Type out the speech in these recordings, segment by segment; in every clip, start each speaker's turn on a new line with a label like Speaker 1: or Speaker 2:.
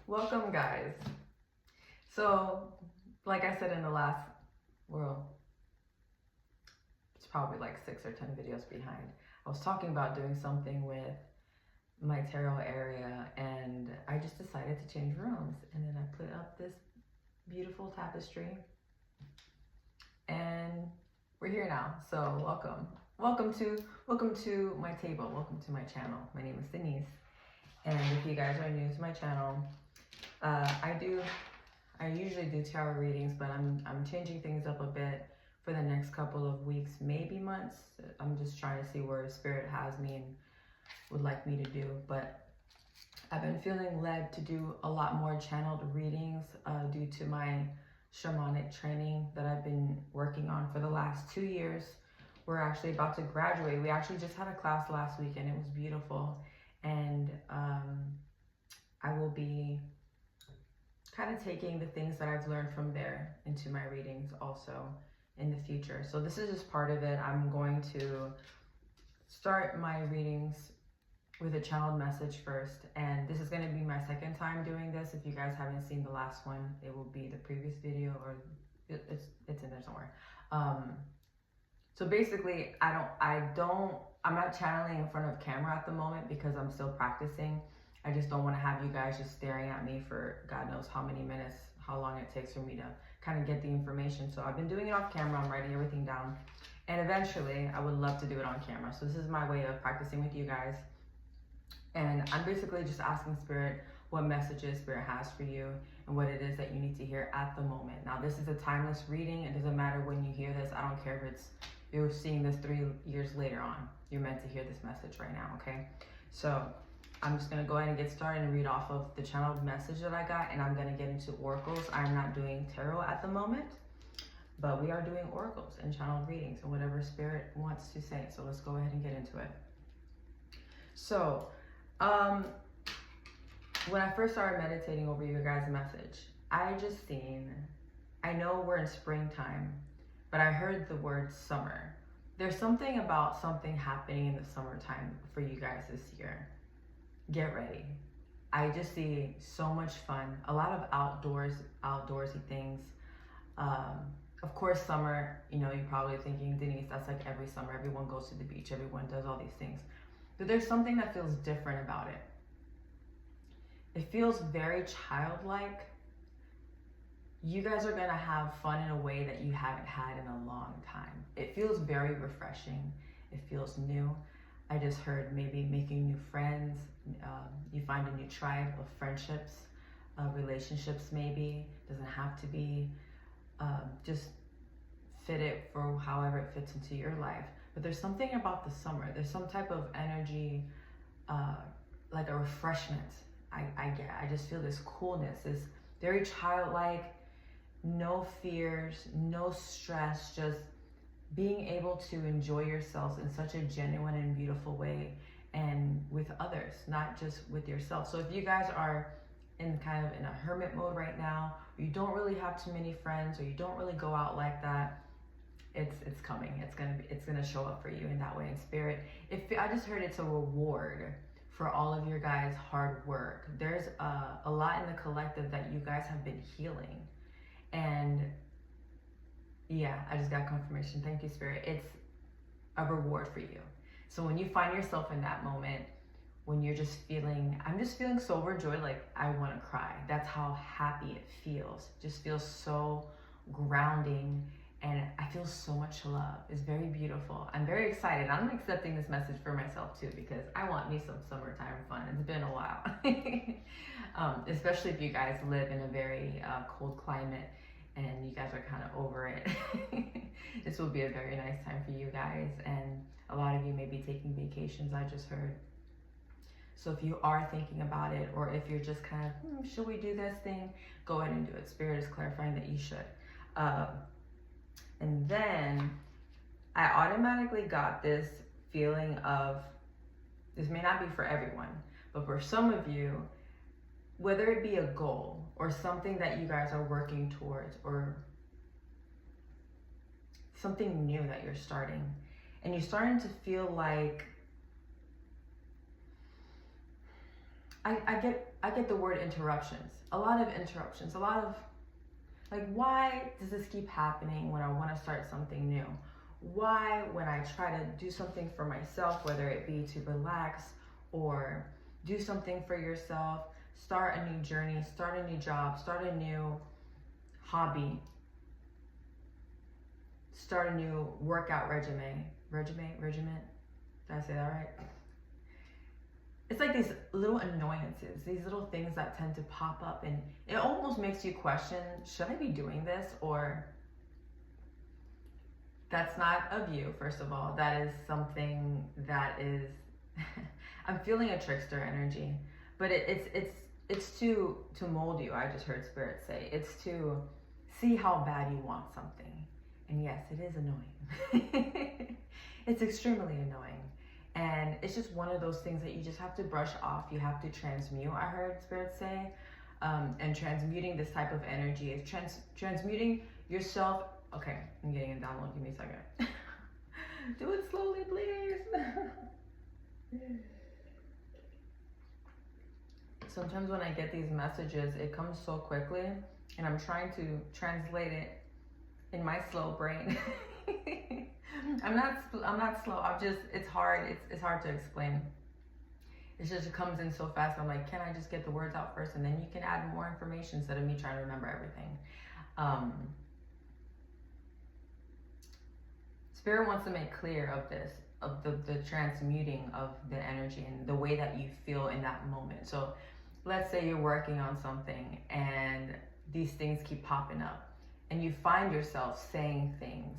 Speaker 1: Welcome, guys. So, like I said in the last, it's probably like 6 or 10 videos behind. I was talking about doing something with my tarot area, and I just decided to change rooms. And then I put up this beautiful tapestry, and we're here now. So welcome to my table. Welcome to my channel. My name is Denise, and if you guys are new to my channel, I usually do tarot readings, but I'm changing things up a bit for the next couple of weeks, maybe months. I'm just trying to see where Spirit has me and would like me to do. But I've been feeling led to do a lot more channeled readings due to my shamanic training that I've been working on for the last 2 years. We're actually about to graduate. We actually just had a class last week and it was beautiful. And I will be kind of taking the things that I've learned from there into my readings also in the future. So this is just part of it. I'm going to start my readings with a channeled message first, and this is going to be my second time doing this. If you guys haven't seen the last one, it will be the previous video, or it's in there somewhere. So basically, I'm not channeling in front of camera at the moment because I'm still practicing. I just don't want to have you guys just staring at me for God knows how many minutes, how long it takes for me to kind of get the information. So I've been doing it off camera. I'm writing everything down, and eventually I would love to do it on camera. So this is my way of practicing with you guys. And I'm basically just asking Spirit what messages Spirit has for you and what it is that you need to hear at the moment. Now, this is a timeless reading. It doesn't matter when you hear this. I don't care if you're seeing this 3 years later on. You're meant to hear this message right now, okay? So I'm just going to go ahead and get started and read off of the channeled message that I got, and I'm going to get into oracles. I'm not doing tarot at the moment, but we are doing oracles and channeled readings and whatever Spirit wants to say. So let's go ahead and get into it. So, when I first started meditating over your guys' message, I know we're in springtime, but I heard the word summer. There's something about something happening in the summertime for you guys this year. Get ready. I just see so much fun, a lot of outdoorsy things. Of course, summer, you're probably thinking, Denise, that's like every summer. Everyone goes to the beach, everyone does all these things. But there's something that feels different about it. It feels very childlike. You guys are gonna have fun in a way that you haven't had in a long time. It feels very refreshing. It feels new. I just heard maybe making new friends. You find a new tribe of friendships, relationships maybe. Doesn't have to be. Just fit it for however it fits into your life. But there's something about the summer. There's some type of energy, like a refreshment. I just feel this coolness, this very childlike, no fears, no stress, just being able to enjoy yourselves in such a genuine and beautiful way, and with others, not just with yourself. So if you guys are in a hermit mode right now, or you don't really have too many friends, or you don't really go out like that, it's coming. It's gonna show up for you in that way in Spirit. I just heard it's a reward for all of your guys' hard work. There's a lot in the collective that you guys have been healing, and yeah, I just got confirmation. Thank you, Spirit. It's a reward for you. So when you find yourself in that moment, when you're I'm just feeling so overjoyed, like I want to cry. That's how happy it feels. It just feels so grounding, and I feel so much love. It's very beautiful. I'm very excited. I'm accepting this message for myself too, because I want me some summertime fun. It's been a while. Especially if you guys live in a very cold climate and you guys are kind of over it. This will be a very nice time for you guys, and a lot of you may be taking vacations, I just heard. So if you are thinking about it, or if you're just kind of, should we do this thing? Go ahead and do it. Spirit is clarifying that you should. And then I automatically got this feeling of, this may not be for everyone, but for some of you, whether it be a goal or something that you guys are working towards, or something new that you're starting, and you're starting to feel like, I get the word interruptions. A lot of interruptions. A lot of, like, why does this keep happening when I want to start something new? Why, when I try to do something for myself, whether it be to relax or do something for yourself, start a new journey, start a new job, start a new hobby, start a new workout regiment. Did I say that right? It's like these little annoyances, these little things that tend to pop up, and it almost makes you question, should I be doing this? Or that's not of you, first of all. That is something that is, I'm feeling a trickster energy, but it's to mold you. I just heard Spirit say, it's to see how bad you want something. And yes, it is annoying. It's extremely annoying. And it's just one of those things that you just have to brush off. You have to transmute, I heard Spirit say. And transmuting this type of energy is transmuting yourself. Okay, I'm getting a download. Give me a second. Do it slowly, please. Sometimes when I get these messages, it comes so quickly, and I'm trying to translate it in my slow brain. I'm not slow. It's hard. It's hard to explain. It's just, it comes in so fast. I'm like, can I just get the words out first, and then you can add more information instead of me trying to remember everything. Spirit wants to make clear of this, of the transmuting of the energy and the way that you feel in that moment. So let's say you're working on something and these things keep popping up, and you find yourself saying things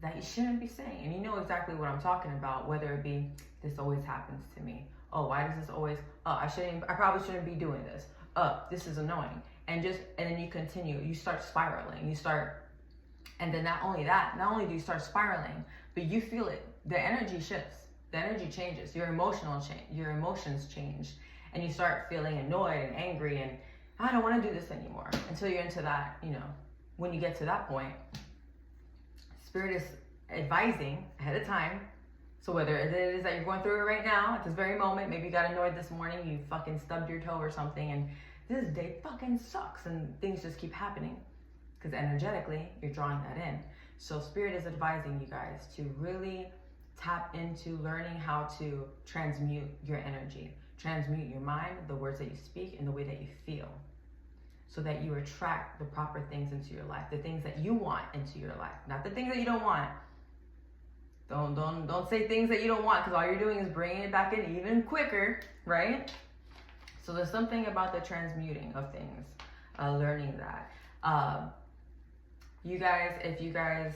Speaker 1: that you shouldn't be saying. And you know exactly what I'm talking about, whether it be, this always happens to me. Oh, why does this always, I probably shouldn't be doing this. This is annoying. And then you continue, you start spiraling, and then not only do you start spiraling, but you feel it. The energy shifts, the energy changes, your emotions change, and you start feeling annoyed and angry, and I don't want to do this anymore, until you're into that, when you get to that point, Spirit is advising ahead of time. So whether it is that you're going through it right now, at this very moment, maybe you got annoyed this morning, you fucking stubbed your toe or something, and this day fucking sucks, and things just keep happening, because energetically, you're drawing that in. So Spirit is advising you guys to really tap into learning how to transmute your energy, transmute your mind, the words that you speak, and the way that you feel, so that you attract the proper things into your life, the things that you want into your life, not the things that you don't want. Don't say things that you don't want, because all you're doing is bringing it back in even quicker, right? So there's something about the transmuting of things, learning that. You guys, if you guys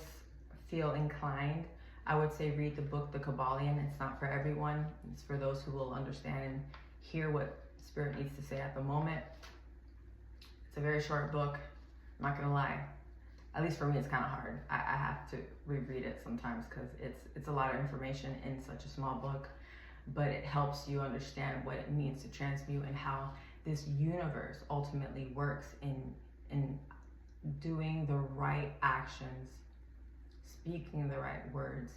Speaker 1: feel inclined, I would say read the book, The Kabbalion. It's not for everyone. It's for those who will understand and hear what Spirit needs to say at the moment. It's a very short book. I'm not gonna lie. At least for me, it's kind of hard. I have to reread it sometimes, because it's a lot of information in such a small book, but it helps you understand what it means to transmute and how this universe ultimately works in doing the right actions, speaking the right words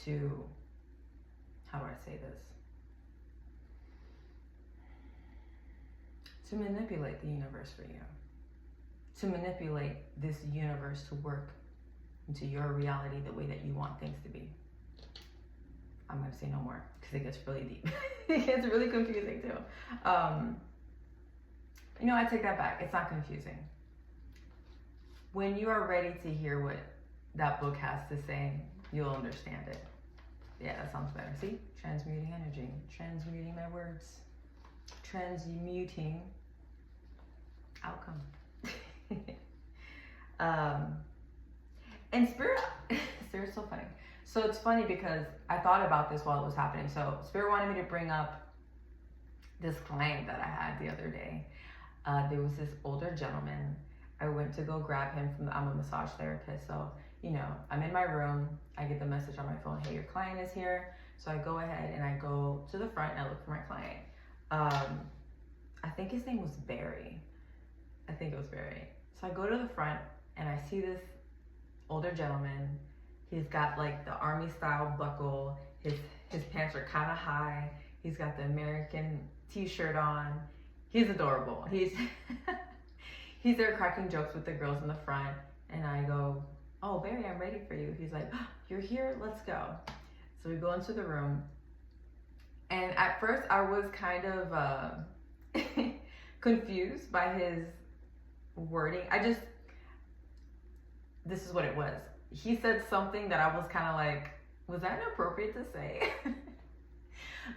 Speaker 1: to, how do I say this? To manipulate the universe for you. To manipulate this universe to work into your reality the way that you want things to be. I'm gonna say no more, because it gets really deep. It gets really confusing too. I take that back. It's not confusing. When you are ready to hear what that book has to say, you'll understand it. Yeah, that sounds better. See? Transmuting energy. Transmuting my words. Transmuting outcome. And Spirit's so funny. So it's funny because I thought about this while it was happening. So Spirit wanted me to bring up this client that I had the other day. There was this older gentleman. I went to go grab him I'm a massage therapist. So, I'm in my room. I get the message on my phone, hey, your client is here. So I go ahead and I go to the front and I look for my client. I think his name was Barry. I think it was Barry. So I go to the front and I see this older gentleman. He's got like the army style buckle. His pants are kind of high. He's got the American t-shirt on. He's adorable. He's he's there cracking jokes with the girls in the front. And I go, oh, Barry, I'm ready for you. He's like, oh, you're here? Let's go. So we go into the room. And at first I was kind of confused by his wording. This is what it was. He said something that I was kind of like, was that inappropriate to say?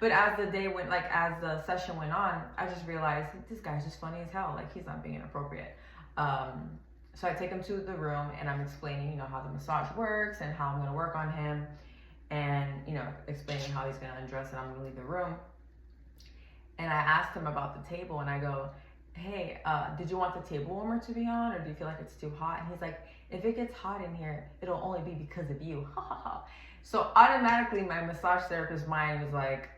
Speaker 1: But as the day went, like as the session went on, I just realized this guy's just funny as hell. Like he's not being inappropriate. So I take him to the room and I'm explaining, you know, how the massage works and how I'm going to work on him, and, you know, explaining how he's going to undress and I'm going to leave the room. And I asked him about the table and I go, hey, did you want the table warmer to be on, or do you feel like it's too hot? And he's like, if it gets hot in here, it'll only be because of you. So automatically my massage therapist's mind was like,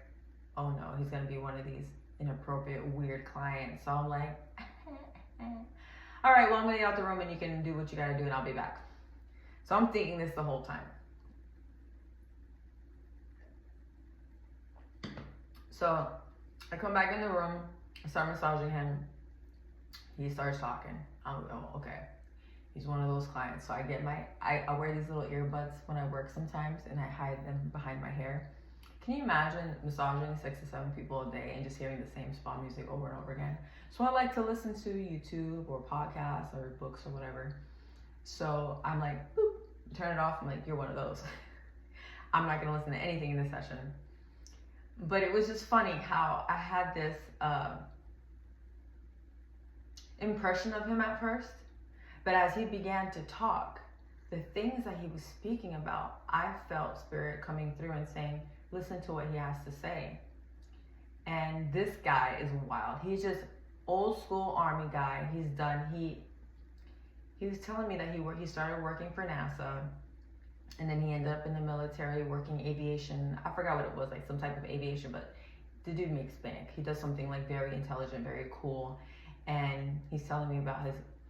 Speaker 1: oh no, he's gonna be one of these inappropriate, weird clients. So I'm like, all right, well, I'm gonna get out the room and you can do what you gotta do and I'll be back. So I'm thinking this the whole time. So I come back in the room, I start massaging him. He starts talking. I'm like, oh, okay. He's one of those clients. So I get I wear these little earbuds when I work sometimes, and I hide them behind my hair. Can you imagine massaging 6 to 7 people a day and just hearing the same spa music over and over again? So I like to listen to YouTube or podcasts or books or whatever. So I'm like, boop, turn it off. I'm like, you're one of those. I'm not gonna listen to anything in this session. But it was just funny how I had this impression of him at first, but as he began to talk, the things that he was speaking about, I felt spirit coming through and saying, listen to what he has to say. And this guy is wild. He's just old school army guy. He's done, he was telling me that he started working for NASA, and then he ended up in the military working aviation. I forgot what it was, like some type of aviation, but the dude makes bank. He does something like very intelligent, very cool. And he's telling me about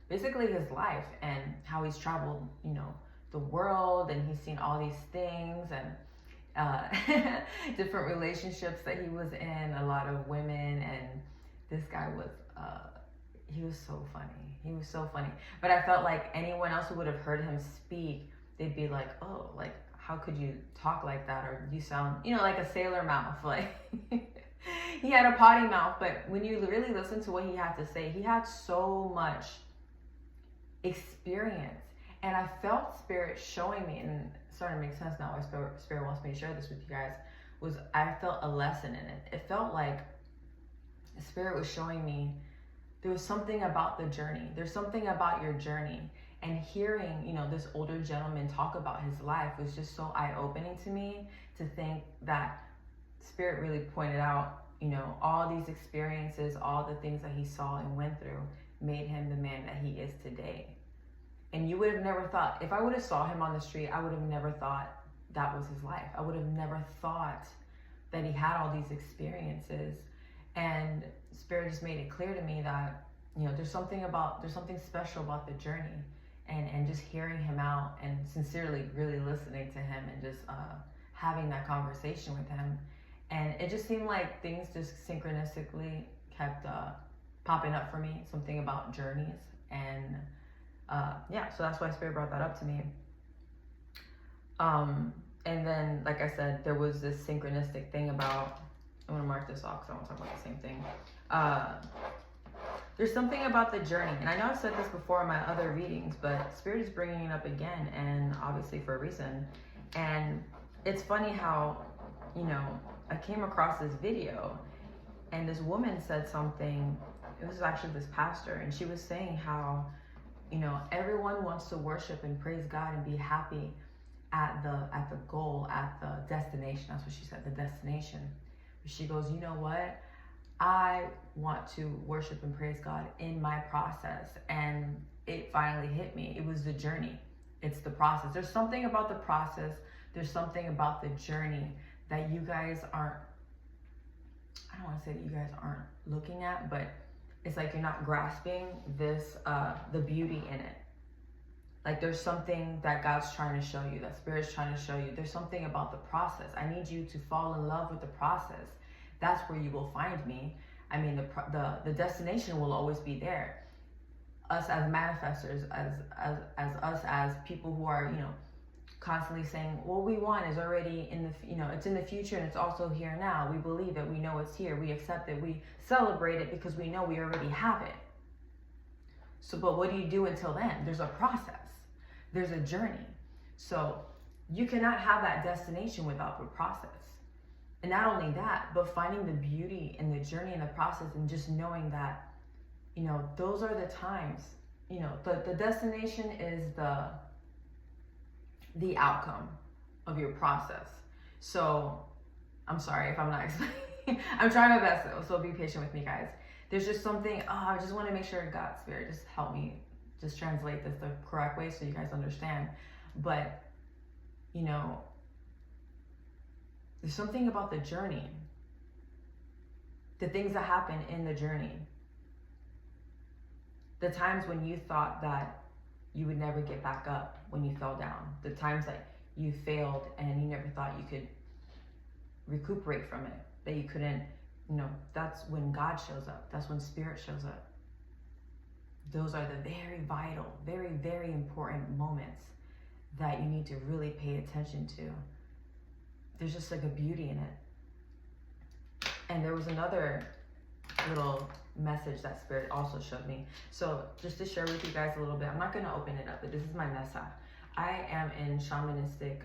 Speaker 1: basically his life and how he's traveled, you know, the world, and he's seen all these things and different relationships that he was in, a lot of women. And this guy was, he was so funny. He was so funny. But I felt like anyone else who would have heard him speak, they'd be like, oh, like, how could you talk like that? Or you sound, you know, like a sailor mouth. Like, he had a potty mouth. But when you really listen to what he had to say, he had so much experience. And I felt spirit showing me, and it's starting to make sense now why spirit wants me to share this with you guys, was I felt a lesson in it. It felt like spirit was showing me there was something about the journey. There's something about your journey. And hearing, you know, this older gentleman talk about his life was just so eye-opening to me, to think that spirit really pointed out, you know, all these experiences, all the things that he saw and went through made him the man that he is today. And you would have never thought, if I would have saw him on the street, I would have never thought that was his life. I would have never thought that he had all these experiences. And spirit just made it clear to me that, you know, there's something special about the journey. And just hearing him out and sincerely really listening to him and just having that conversation with him. And it just seemed like things just synchronistically kept popping up for me, something about journeys. And yeah, so that's why spirit brought that up to me. And then, like I said, there was this synchronistic thing about, I'm gonna mark this off because I want to talk about the same thing. There's something about the journey, and I know I've said this before in my other readings, but spirit is bringing it up again, and obviously for a reason. And it's funny how, you know, I came across this video, and this woman said something. It was actually this pastor, and she was saying how, you know, everyone wants to worship and praise God and be happy at the goal, at the destination. That's what she said, the destination. But she goes, you know what? I want to worship and praise God in my process. And it finally hit me. It was the journey. It's the process. There's something about the process. There's something about the journey that you guys aren't, I don't want to say that you guys aren't looking at, but it's like you're not grasping this, the beauty in it. Like there's something that God's trying to show you, that Spirit's trying to show you. There's something about the process. I need you to fall in love with the process. that's where you will find me. I mean, the destination will always be there. Us as manifestors, as us as people who are, constantly saying what we want is already in the, it's in the future and it's also here now. We believe it, we know it's here, we accept it, we celebrate it because we know we already have it. So, but what do you do until then? There's a process, there's a journey. So you cannot have that destination without the process. And not only that, but finding the beauty in the journey and the process, and just knowing that, those are the times, the destination is the outcome of your process. So I'm sorry if I'm not explaining. I'm trying my best though, so be patient with me, guys. There's just something, I just want to make sure God Spirit just help me just translate this the correct way so you guys understand. But there's something about the journey, the things that happen in the journey, the times when you thought that you would never get back up when you fell down, the times that you failed and you never thought you could recuperate from it, that you couldn't, that's when God shows up. That's when Spirit shows up. Those are the very vital, very, very important moments that you need to really pay attention to. There's just like a beauty in it. And there was another little message that Spirit also showed me. So just to share with you guys a little bit, I'm not going to open it up, but this is my messa. I am in shamanistic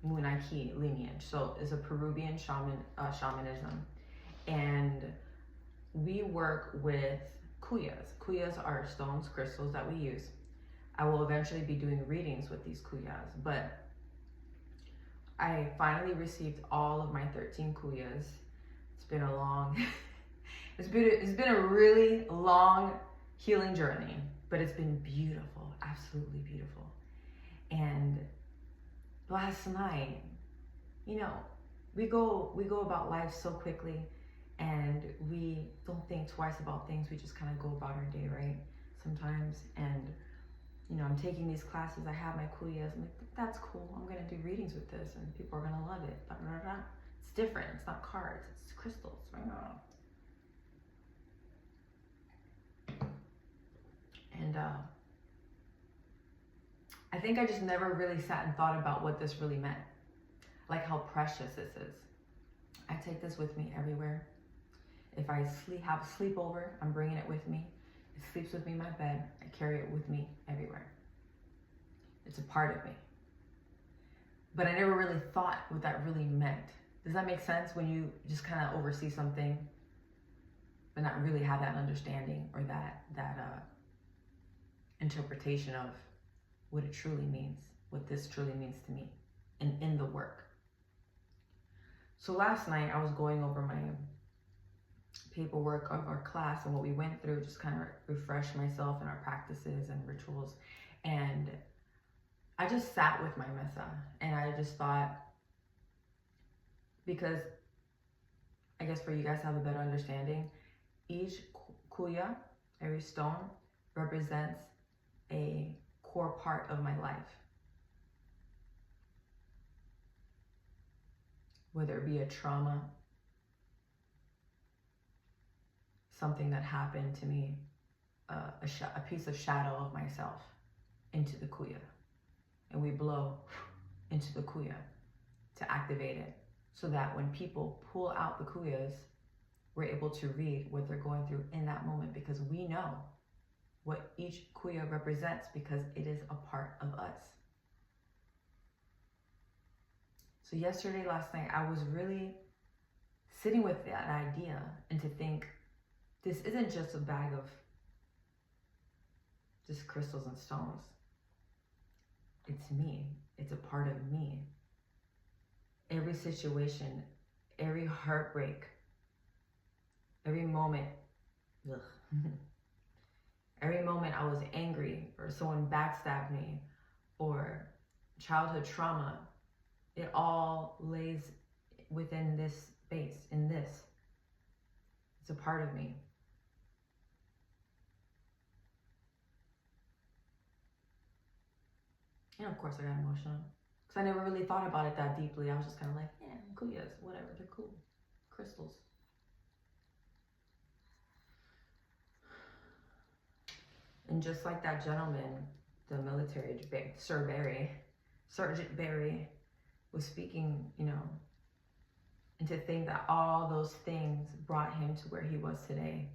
Speaker 1: Munay Ki lineage. So it's a Peruvian shamanism. And we work with kuyas. Kuyas are stones, crystals that we use. I will eventually be doing readings with these kuyas, but I finally received all of my 13 kuyas. It's been a long, it's been a really long healing journey, but it's been beautiful, absolutely beautiful. And last night, we go about life so quickly, and we don't think twice about things. We just kind of go about our day, right? Sometimes, and I'm taking these classes. I have my kuyas. I'm like, that's cool. I'm gonna do readings with this, and people are gonna love it. Blah, blah, blah. It's different. It's not cards. It's crystals. Right now. And I think I just never really sat and thought about what this really meant, like how precious this is. I take this with me everywhere. If I have a sleepover, I'm bringing it with me. It sleeps with me in my bed. I carry it with me everywhere. It's a part of me. But I never really thought what that really meant. Does that make sense? When you just kind of oversee something, but not really have that understanding or that interpretation of what it truly means, what this truly means to me, and in the work. So last night I was going over my paperwork of our class and what we went through, just kind of refresh myself in our practices and rituals. And I just sat with my mesa, and I just thought, because I guess for you guys to have a better understanding, each kuya, every stone, represents a core part of my life. Whether it be a trauma, something that happened to me, a piece of shadow of myself into the kuya. And we blow into the kuya to activate it, so that when people pull out the kuyas, we're able to read what they're going through in that moment, because we know what each kuya represents, because it is a part of us. So last night, I was really sitting with that idea, and to think, this isn't just a bag of just crystals and stones. It's me. It's a part of me. Every situation, every heartbreak, every moment, every moment I was angry, or someone backstabbed me, or childhood trauma, it all lays within this space, in this. It's a part of me. And of course I got emotional, because I never really thought about it that deeply. I was just kind of like, yeah, kuyas, whatever, they're cool. Crystals, And just like that gentleman, the military, Sergeant Barry was speaking, you know, and to think that all those things brought him to where he was today,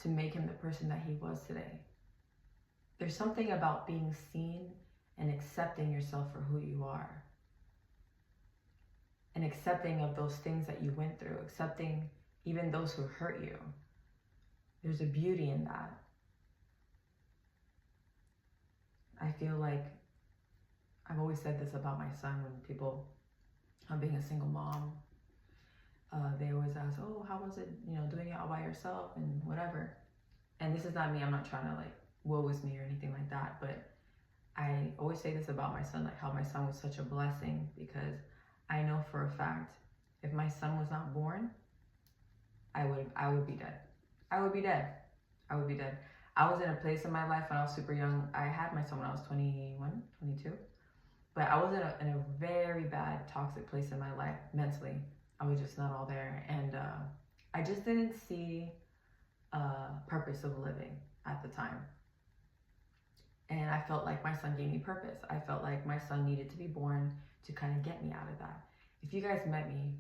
Speaker 1: to make him the person that he was today. There's something about being seen and accepting yourself for who you are. And accepting of those things that you went through, accepting even those who hurt you. There's a beauty in that. I feel like I've always said this about my son when people, I'm being a single mom, they always ask, oh, how was it, you know, doing it all by yourself and whatever. And this is not me, I'm not trying to like, woe is me or anything like that, but I always say this about my son, like how my son was such a blessing, because I know for a fact, if my son was not born, I would be dead. I would be dead. I would be dead. I was in a place in my life when I was super young. I had my son when I was 21, 22. But I was in a very bad, toxic place in my life mentally. I was just not all there. And I just didn't see purpose of living at the time. And I felt like my son gave me purpose. I felt like my son needed to be born to kind of get me out of that. If you guys met me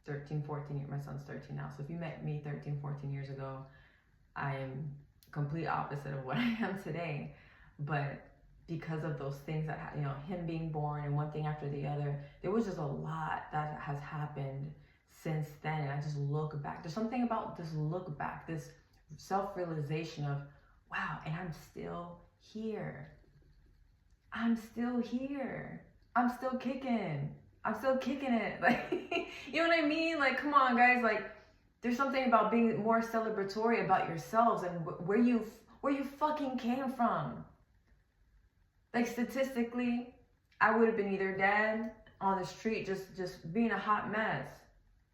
Speaker 1: 13, 14, my son's 13 now. So if you met me 13, 14 years ago, I am complete opposite of what I am today. But because of those things that, you know, him being born and one thing after the other, there was just a lot that has happened since then. And I just look back. There's something about this look back, this self-realization of, wow, and I'm still here. I'm still here. I'm still kicking. I'm still kicking it. Like, you know what I mean? Like, come on, guys. Like, there's something about being more celebratory about yourselves and where you fucking came from. Like, statistically, I would have been either dead on the street, just being a hot mess.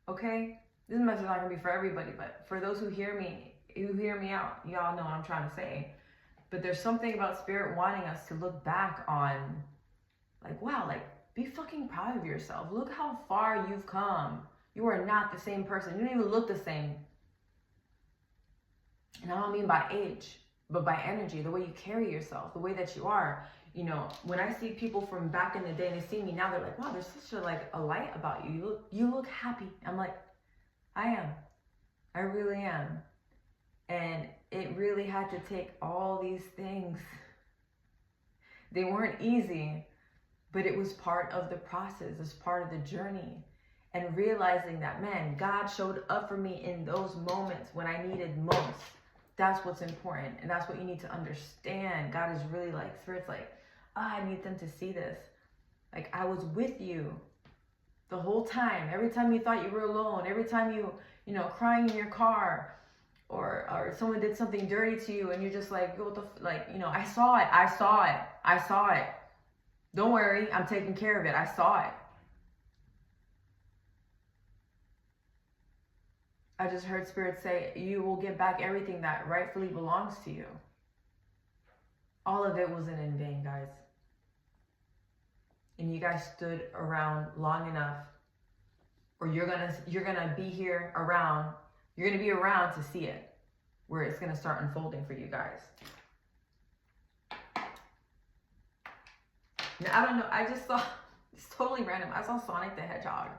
Speaker 1: Okay? This message is not gonna be for everybody, but for those who hear me out, y'all know what I'm trying to say. But there's something about spirit wanting us to look back on, like, wow, like, be fucking proud of yourself. Look how far you've come. You are not the same person. You don't even look the same. And I don't mean by age, but by energy, the way you carry yourself, the way that you are. You know, when I see people from back in the day and they see me now, they're like, wow, there's such a light about you. You look happy. I'm like, I am. I really am. And it really had to take all these things. They weren't easy, but it was part of the process. It's part of the journey. And realizing that, man, God showed up for me in those moments when I needed most. That's what's important. And that's what you need to understand. God is really like, Spirit's like, I need them to see this. Like, I was with you the whole time. Every time you thought you were alone, every time you crying in your car, or someone did something dirty to you and you're just like, what the, like, I saw it. Don't worry, I'm taking care of it. I saw it. I just heard Spirit say, you will get back everything that rightfully belongs to you. All of it wasn't in vain, guys. And you guys stood around long enough, or you're gonna be here around. You're gonna be around to see it, where it's gonna start unfolding for you guys. Now, I don't know. I just saw, it's totally random. I saw Sonic the Hedgehog.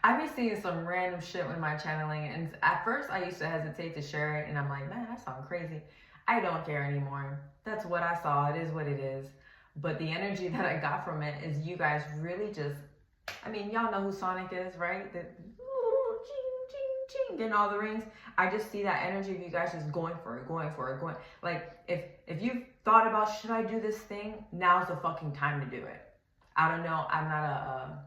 Speaker 1: I've been seeing some random shit with my channeling, and at first I used to hesitate to share it, and I'm like, man, I sound crazy. I don't care anymore. That's what I saw. It is what it is. But the energy that I got from it is you guys really just, I mean, y'all know who Sonic is, right? The getting all the rings. I just see that energy of you guys just going for it. Like, if you've thought about, should I do this thing? Now's the fucking time to do it. I don't know. I'm not a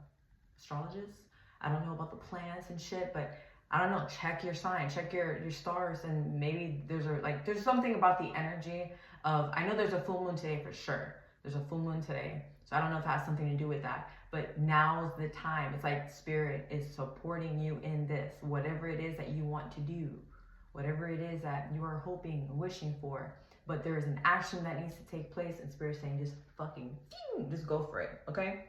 Speaker 1: astrologist. I don't know about the planets and shit, but I don't know. Check your sign, check your stars, and maybe there's something about the energy of, I know there's a full moon today for sure. There's a full moon today. So I don't know if it has something to do with that, but now's the time. It's like Spirit is supporting you in this, whatever it is that you want to do, whatever it is that you are hoping, wishing for, but there is an action that needs to take place, and Spirit saying, just go for it, okay?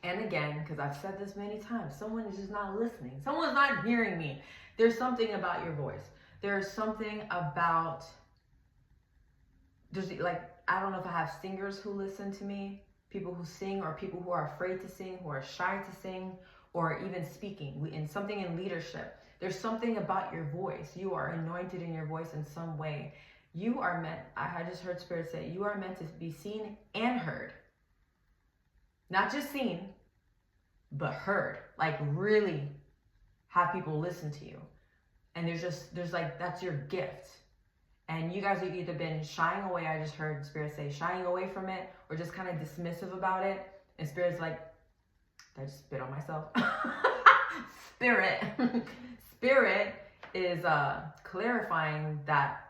Speaker 1: And again, because I've said this many times, someone is just not listening. Someone's not hearing me. There's something about your voice. There's something about, there's like, I don't know if I have singers who listen to me, people who sing, or people who are afraid to sing, who are shy to sing, or even speaking, in something in leadership. There's something about your voice. You are anointed in your voice in some way. You are meant, I just heard Spirit say, you are meant to be seen and heard. Not just seen, but heard. Like really have people listen to you. And there's like, that's your gift. And you guys have either been shying away, I just heard Spirit say, shying away from it, or just kind of dismissive about it. And Spirit's like, I just spit on myself. Spirit is clarifying that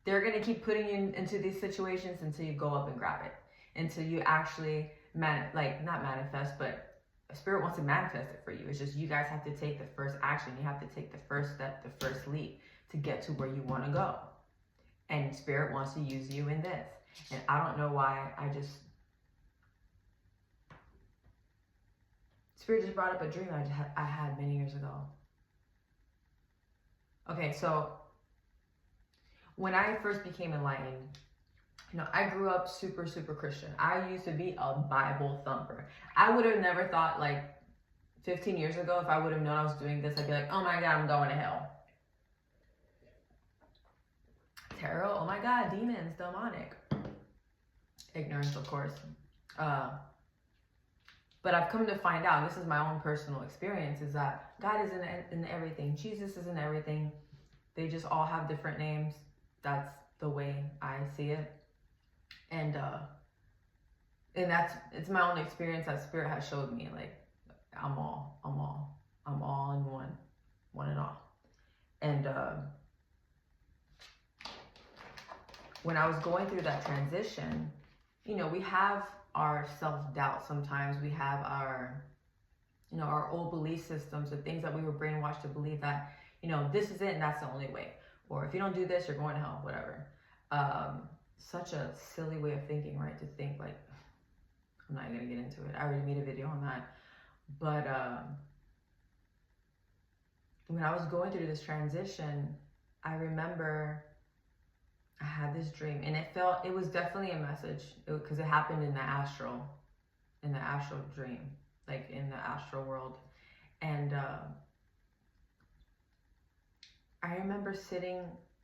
Speaker 1: they're going to keep putting you into these situations until you go up and grab it. Until you actually, not manifest, but Spirit wants to manifest it for you. It's just you guys have to take the first action. You have to take the first step, the first leap to get to where you want to go. And Spirit wants to use you in this. And I don't know why, Spirit just brought up a dream I had many years ago. Okay, so when I first became enlightened, I grew up super, super Christian. I used to be a Bible thumper. I would have never thought, like 15 years ago, if I would have known I was doing this, I'd be like, oh my God, I'm going to hell. Tarot, oh my God, demons, demonic. Ignorance, of course. But I've come to find out, this is my own personal experience, is that God is in everything. Jesus is in everything. They just all have different names. That's the way I see it. And it's my own experience that Spirit has showed me. Like, I'm all in one and all. And when I was going through that transition, we have our self-doubt sometimes. We have our, our old belief systems, the things that we were brainwashed to believe that, this is it and that's the only way. Or if you don't do this, you're going to hell, whatever. Such a silly way of thinking, right? To think like, I'm not gonna get into it. I already made a video on that. But when I was going through this transition, I remember I had this dream, and it was definitely a message, because it happened in the astral dream, like in the astral world. And I remember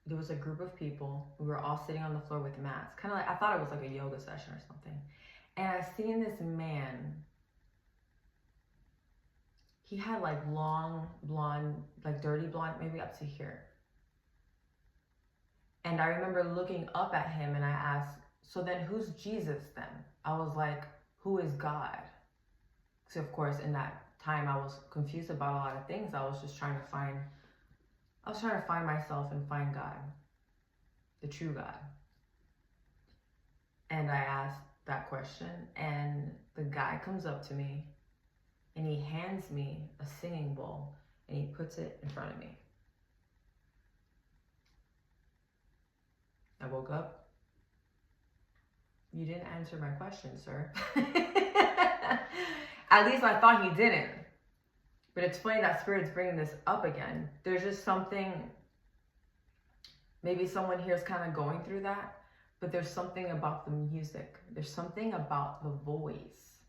Speaker 1: there was a group of people. We were all sitting on the floor with mats. Kind of like, I thought it was like a yoga session or something. And I seen this man. He had like long blonde, like dirty blonde, maybe up to here. And I remember looking up at him and I asked, so then who's Jesus then? I was like, who is God? So of course, in that time I was confused about a lot of things. I was trying to find myself and find God, the true God. And I asked that question, and the guy comes up to me and he hands me a singing bowl and he puts it in front of me. I woke up. You didn't answer my question, sir. At least I thought he didn't. But it's funny that Spirit's bringing this up again. There's just something, maybe someone here is kind of going through that, but there's something about the music. There's something about the voice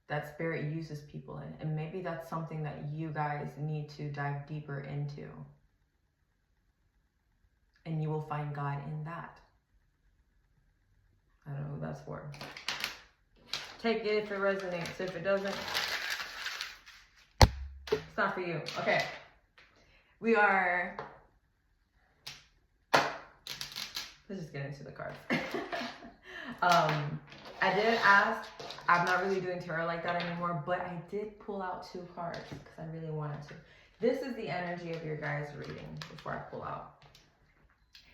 Speaker 1: that Spirit uses people in. And maybe that's something that you guys need to dive deeper into. And you will find God in that. I don't know who that's for. Take it if it resonates. If it doesn't, it's not for you. Okay. Let's just get into the cards. I did ask, I'm not really doing tarot like that anymore, but I did pull out 2 cards because I really wanted to. This is the energy of your guys' reading before I pull out.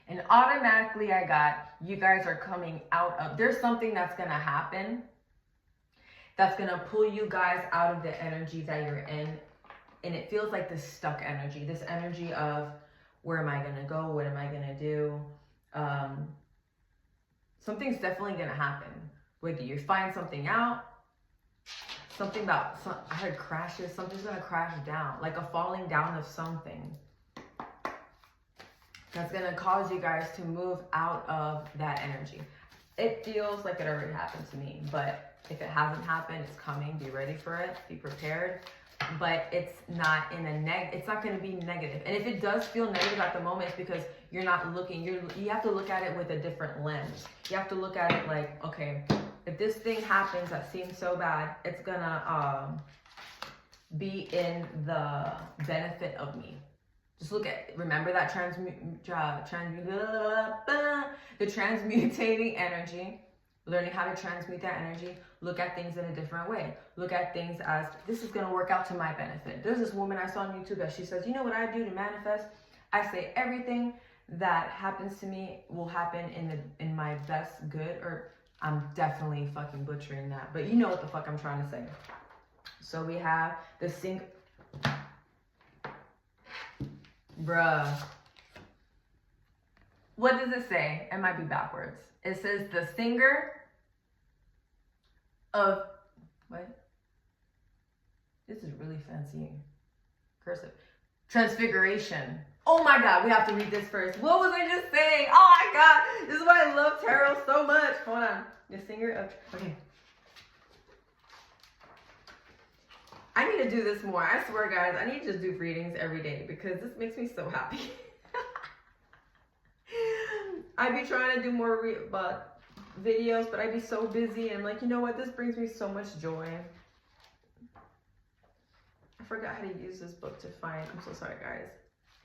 Speaker 1: And automatically I got, you guys are coming out of, there's something that's going to happen that's going to pull you guys out of the energy that you're in. And it feels like this stuck energy, this energy of, where am I going to go? What am I going to do? Something's definitely going to happen. Whether you find something out, something about, I heard crashes, something's gonna crash down, like a falling down of something. That's gonna cause you guys to move out of that energy. It feels like it already happened to me, but if it hasn't happened, it's coming. Be ready for it, be prepared. But it's not in a it's not gonna be negative. And if it does feel negative at the moment, it's because you're not looking, you have to look at it with a different lens. You have to look at it like, okay, if this thing happens that seems so bad, it's gonna be in the benefit of me. Just look at, remember that the transmutating energy, learning how to transmute that energy. Look at things in a different way. Look at things as, this is gonna work out to my benefit. There's this woman I saw on YouTube that she says, you know what I do to manifest? I say everything that happens to me will happen in my best good, or I'm definitely fucking butchering that, but you know what the fuck I'm trying to say. So we have the bruh. What does it say? It might be backwards. It says the singer of, what? This is really fancy. Cursive. Transfiguration. Oh my God, we have to read this first. What was I just saying? Oh my God, this is why I love tarot so much. Hold on. The singer of, okay. I need to do this more. I swear, guys, I need to just do readings every day because this makes me so happy. I'd be trying to do more videos, but I'd be so busy. And I'm like, you know what? This brings me so much joy. I forgot how to use this book to find. I'm so sorry, guys.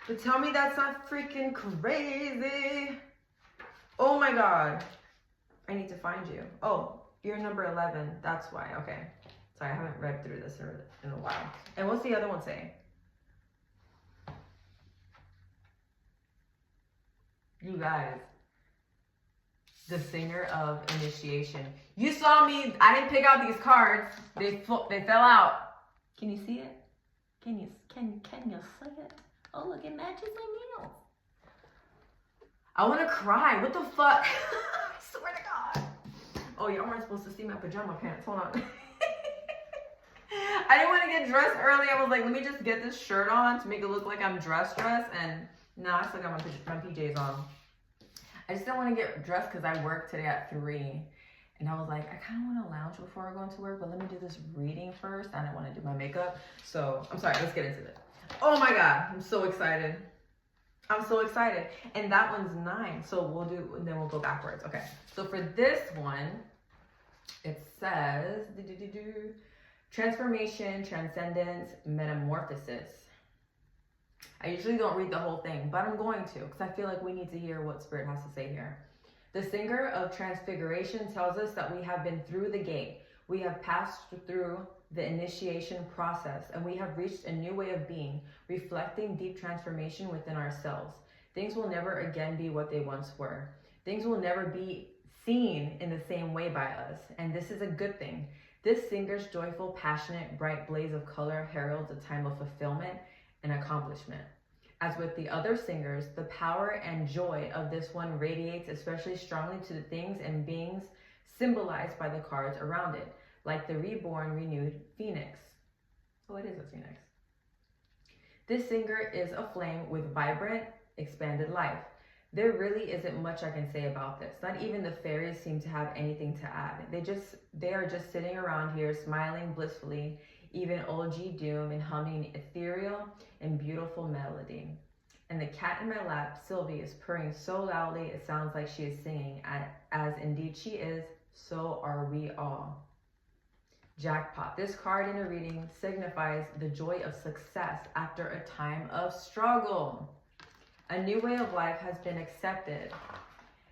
Speaker 1: But tell me that's not freaking crazy. Oh my God. I need to find you. Oh, you're number 11. That's why. Okay. Sorry, I haven't read through this in a while. And what's the other one say? You guys. The singer of initiation. You saw me. I didn't pick out these cards. They fell out. Can you see it? Can you see it? Oh, look, it matches my nails. I want to cry. What the fuck? I swear to God. Oh, y'all weren't supposed to see my pajama pants. Hold on. I didn't want to get dressed early. I was like, let me just get this shirt on to make it look like I'm dressed. And no, I still got my PJs on. I just didn't want to get dressed because I worked today at 3. And I was like, I kind of want to lounge before I go into work, but let me do this reading first. I didn't want to do my makeup. So I'm sorry, let's get into it. Oh my God, I'm so excited. I'm so excited. And that one's 9. So we'll do, and then we'll go backwards. Okay. So for this one, it says, transformation, transcendence, metamorphosis. I usually don't read the whole thing, but I'm going to because I feel like we need to hear what Spirit has to say here. The singer of transfiguration tells us that we have been through the gate. We have passed through the initiation process, and we have reached a new way of being, reflecting deep transformation within ourselves. Things will never again be what they once were. Things will never be seen in the same way by us, and this is a good thing. This singer's joyful, passionate, bright blaze of color heralds a time of fulfillment and accomplishment. As with the other singers, the power and joy of this one radiates especially strongly to the things and beings symbolized by the cards around it, like the reborn, renewed phoenix. Oh, it is a phoenix. This singer is aflame with vibrant, expanded life. There really isn't much I can say about this. Not even the fairies seem to have anything to add. They are just sitting around here, smiling blissfully, even old G Doom and humming ethereal and beautiful melody. And the cat in my lap, Sylvie, is purring so loudly it sounds like she is singing, as indeed she is, so are we all. Jackpot. This card in a reading signifies the joy of success after a time of struggle. A new way of life has been accepted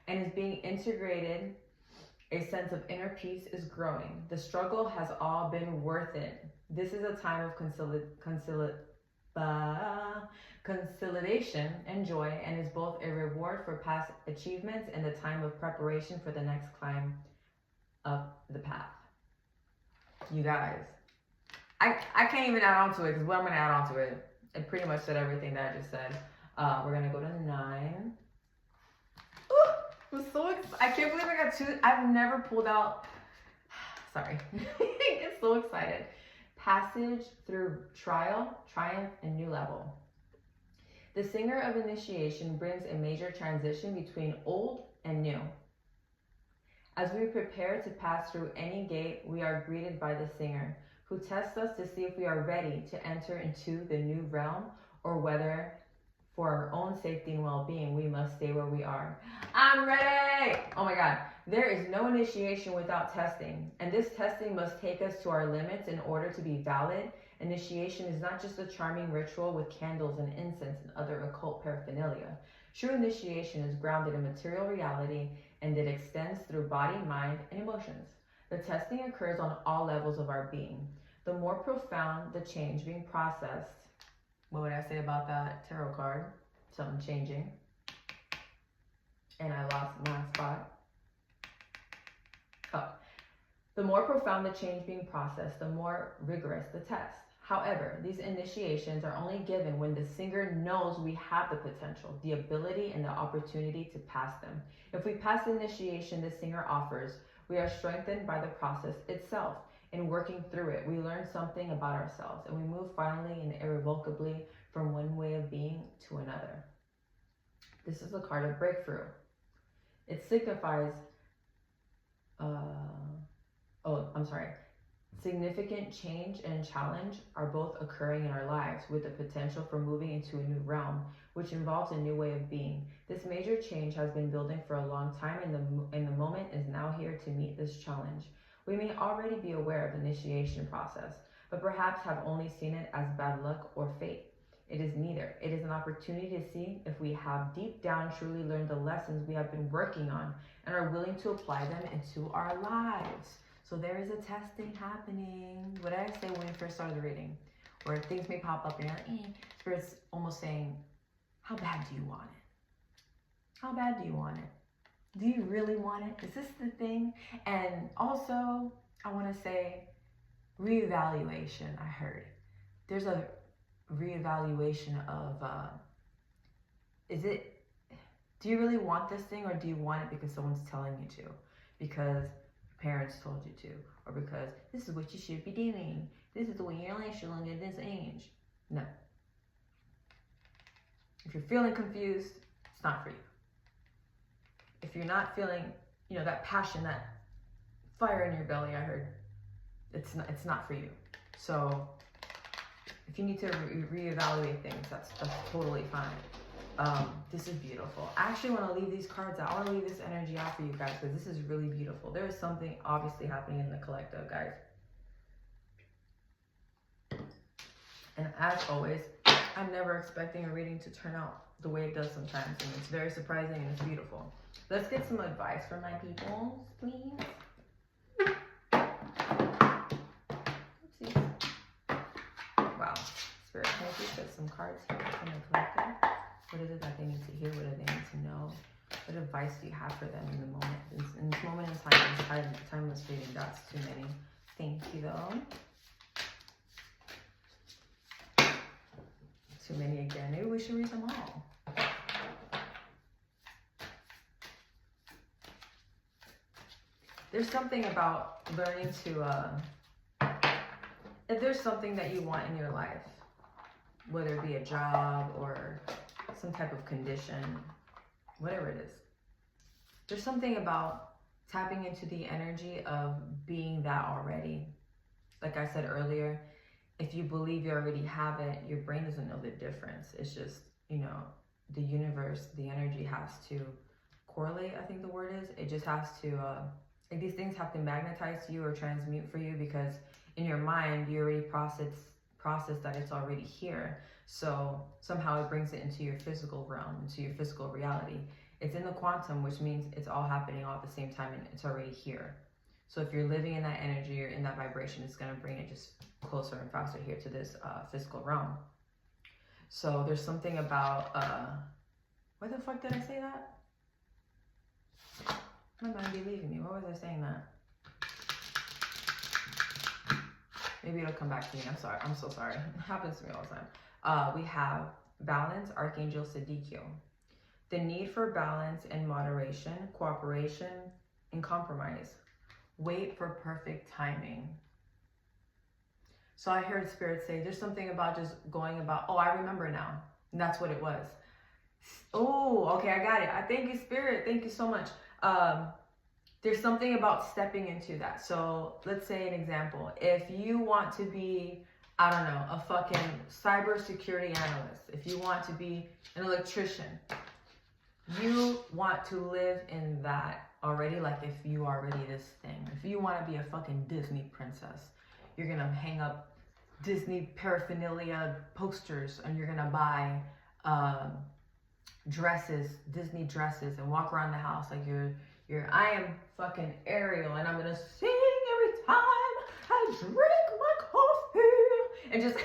Speaker 1: and is being integrated. A sense of inner peace is growing. The struggle has all been worth it. This is a time of consolidation and joy, and is both a reward for past achievements and a time of preparation for the next climb up the path. You guys, I can't even add on to it because what I'm going to add on to it, it pretty much said everything that I just said. We're going to go to 9. Ooh, I'm so excited. I can't believe I got 2. I've never pulled out sorry. I get so excited. Passage through trial, triumph, and new level. The singer of initiation brings a major transition between old and new. As we prepare to pass through any gate, we are greeted by the singer, who tests us to see if we are ready to enter into the new realm, or whether, for our own safety and well-being, we must stay where we are. I'm ready! Oh my God. There is no initiation without testing, and this testing must take us to our limits in order to be valid. Initiation is not just a charming ritual with candles and incense and other occult paraphernalia. True initiation is grounded in material reality, and it extends through body, mind, and emotions. The testing occurs on all levels of our being. The more profound the change being processed, what would I say about that tarot card? Something changing. And I lost my spot. Oh. The more profound the change being processed, the more rigorous the test. However, these initiations are only given when the singer knows we have the potential, the ability, and the opportunity to pass them. If we pass the initiation the singer offers, we are strengthened by the process itself. In working through it, we learn something about ourselves, and we move finally and irrevocably from one way of being to another. This is the card of breakthrough. It signifies, significant change and challenge are both occurring in our lives, with the potential for moving into a new realm, which involves a new way of being. This major change has been building for a long time, and the moment is now here to meet this challenge. We may already be aware of the initiation process, but perhaps have only seen it as bad luck or fate. It is neither. It is an opportunity to see if we have deep down truly learned the lessons we have been working on and are willing to apply them into our lives. So there is a testing happening. What did I say when we first started the reading? Where things may pop up and you're like, Spirit's almost saying, how bad do you want it? How bad do you want it? Do you really want it? Is this the thing? And also, I want to say reevaluation. I heard there's a reevaluation of, do you really want this thing, or do you want it because someone's telling you to? Because parents told you to, or because this is what you should be doing. This is the way your life should look at this age. No. If you're feeling confused, it's not for you. If you're not feeling, that passion, that fire in your belly, I heard, it's not for you. So if you need to reevaluate things, that's totally fine. This is beautiful. I actually want to leave these cards out. I want to leave this energy out for you guys, because this is really beautiful. There is something obviously happening in the collective, guys. And as always, I'm never expecting a reading to turn out the way it does sometimes, and it's very surprising and it's beautiful. Let's get some advice from my people, please. Oopsies. Wow. Spirit, can you put some cards here from the collective? What is it that they need to hear? What do they need to know? What advice do you have for them in the moment? In this moment in time, timeless reading, that's too many. Thank you, though. Too many again. Maybe we should read them all. There's something about learning to, if there's something that you want in your life, whether it be a job or some type of condition, whatever it is, there's something about tapping into the energy of being that already. Like I said earlier, if you believe you already have it, your brain doesn't know the difference. It's just, the universe, the energy has to correlate, I think the word is. It just has to, like, these things have to magnetize to you or transmute for you, because in your mind, you already process that it's already here. So somehow it brings it into your physical realm, into your physical reality. It's in the quantum, which means it's all happening all at the same time, and it's already here. So if you're living in that energy or in that vibration, it's going to bring it just closer and faster here to this physical realm. So there's something about, why the fuck did I say that? My mind be leaving me. Why was I saying that? Maybe it'll come back to me. I'm sorry. I'm so sorry. It happens to me all the time. We have balance, Archangel Sadiqio. The need for balance and moderation, cooperation, and compromise. Wait for perfect timing. So I heard Spirit say, there's something about just going about, oh, I remember now. And that's what it was. Oh, okay, I got it. I thank you, Spirit. Thank you so much. There's something about stepping into that. So let's say an example. If you want to be, I don't know, a fucking cybersecurity analyst, if you want to be an electrician, you want to live in that already. Like if you are already this thing, if you want to be a fucking Disney princess, you're gonna hang up Disney paraphernalia posters, and you're gonna buy dresses, Disney dresses, and walk around the house like I am fucking Ariel, and I'm gonna sing every time I drink my coffee. And just,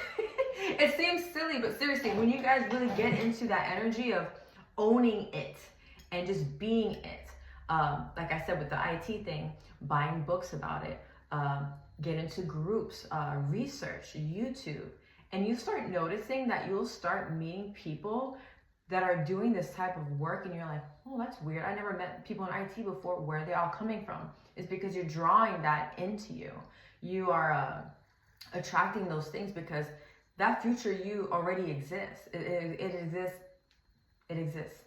Speaker 1: it seems silly, but seriously, when you guys really get into that energy of owning it and just being it, like I said with the IT thing, buying books about it, get into groups, research, YouTube, and you start noticing that you'll start meeting people that are doing this type of work, and you're like, oh, that's weird. I never met people in IT before. Where are they all coming from? It's because you're drawing that into you. You are attracting those things because that future you already exists. It exists. It exists.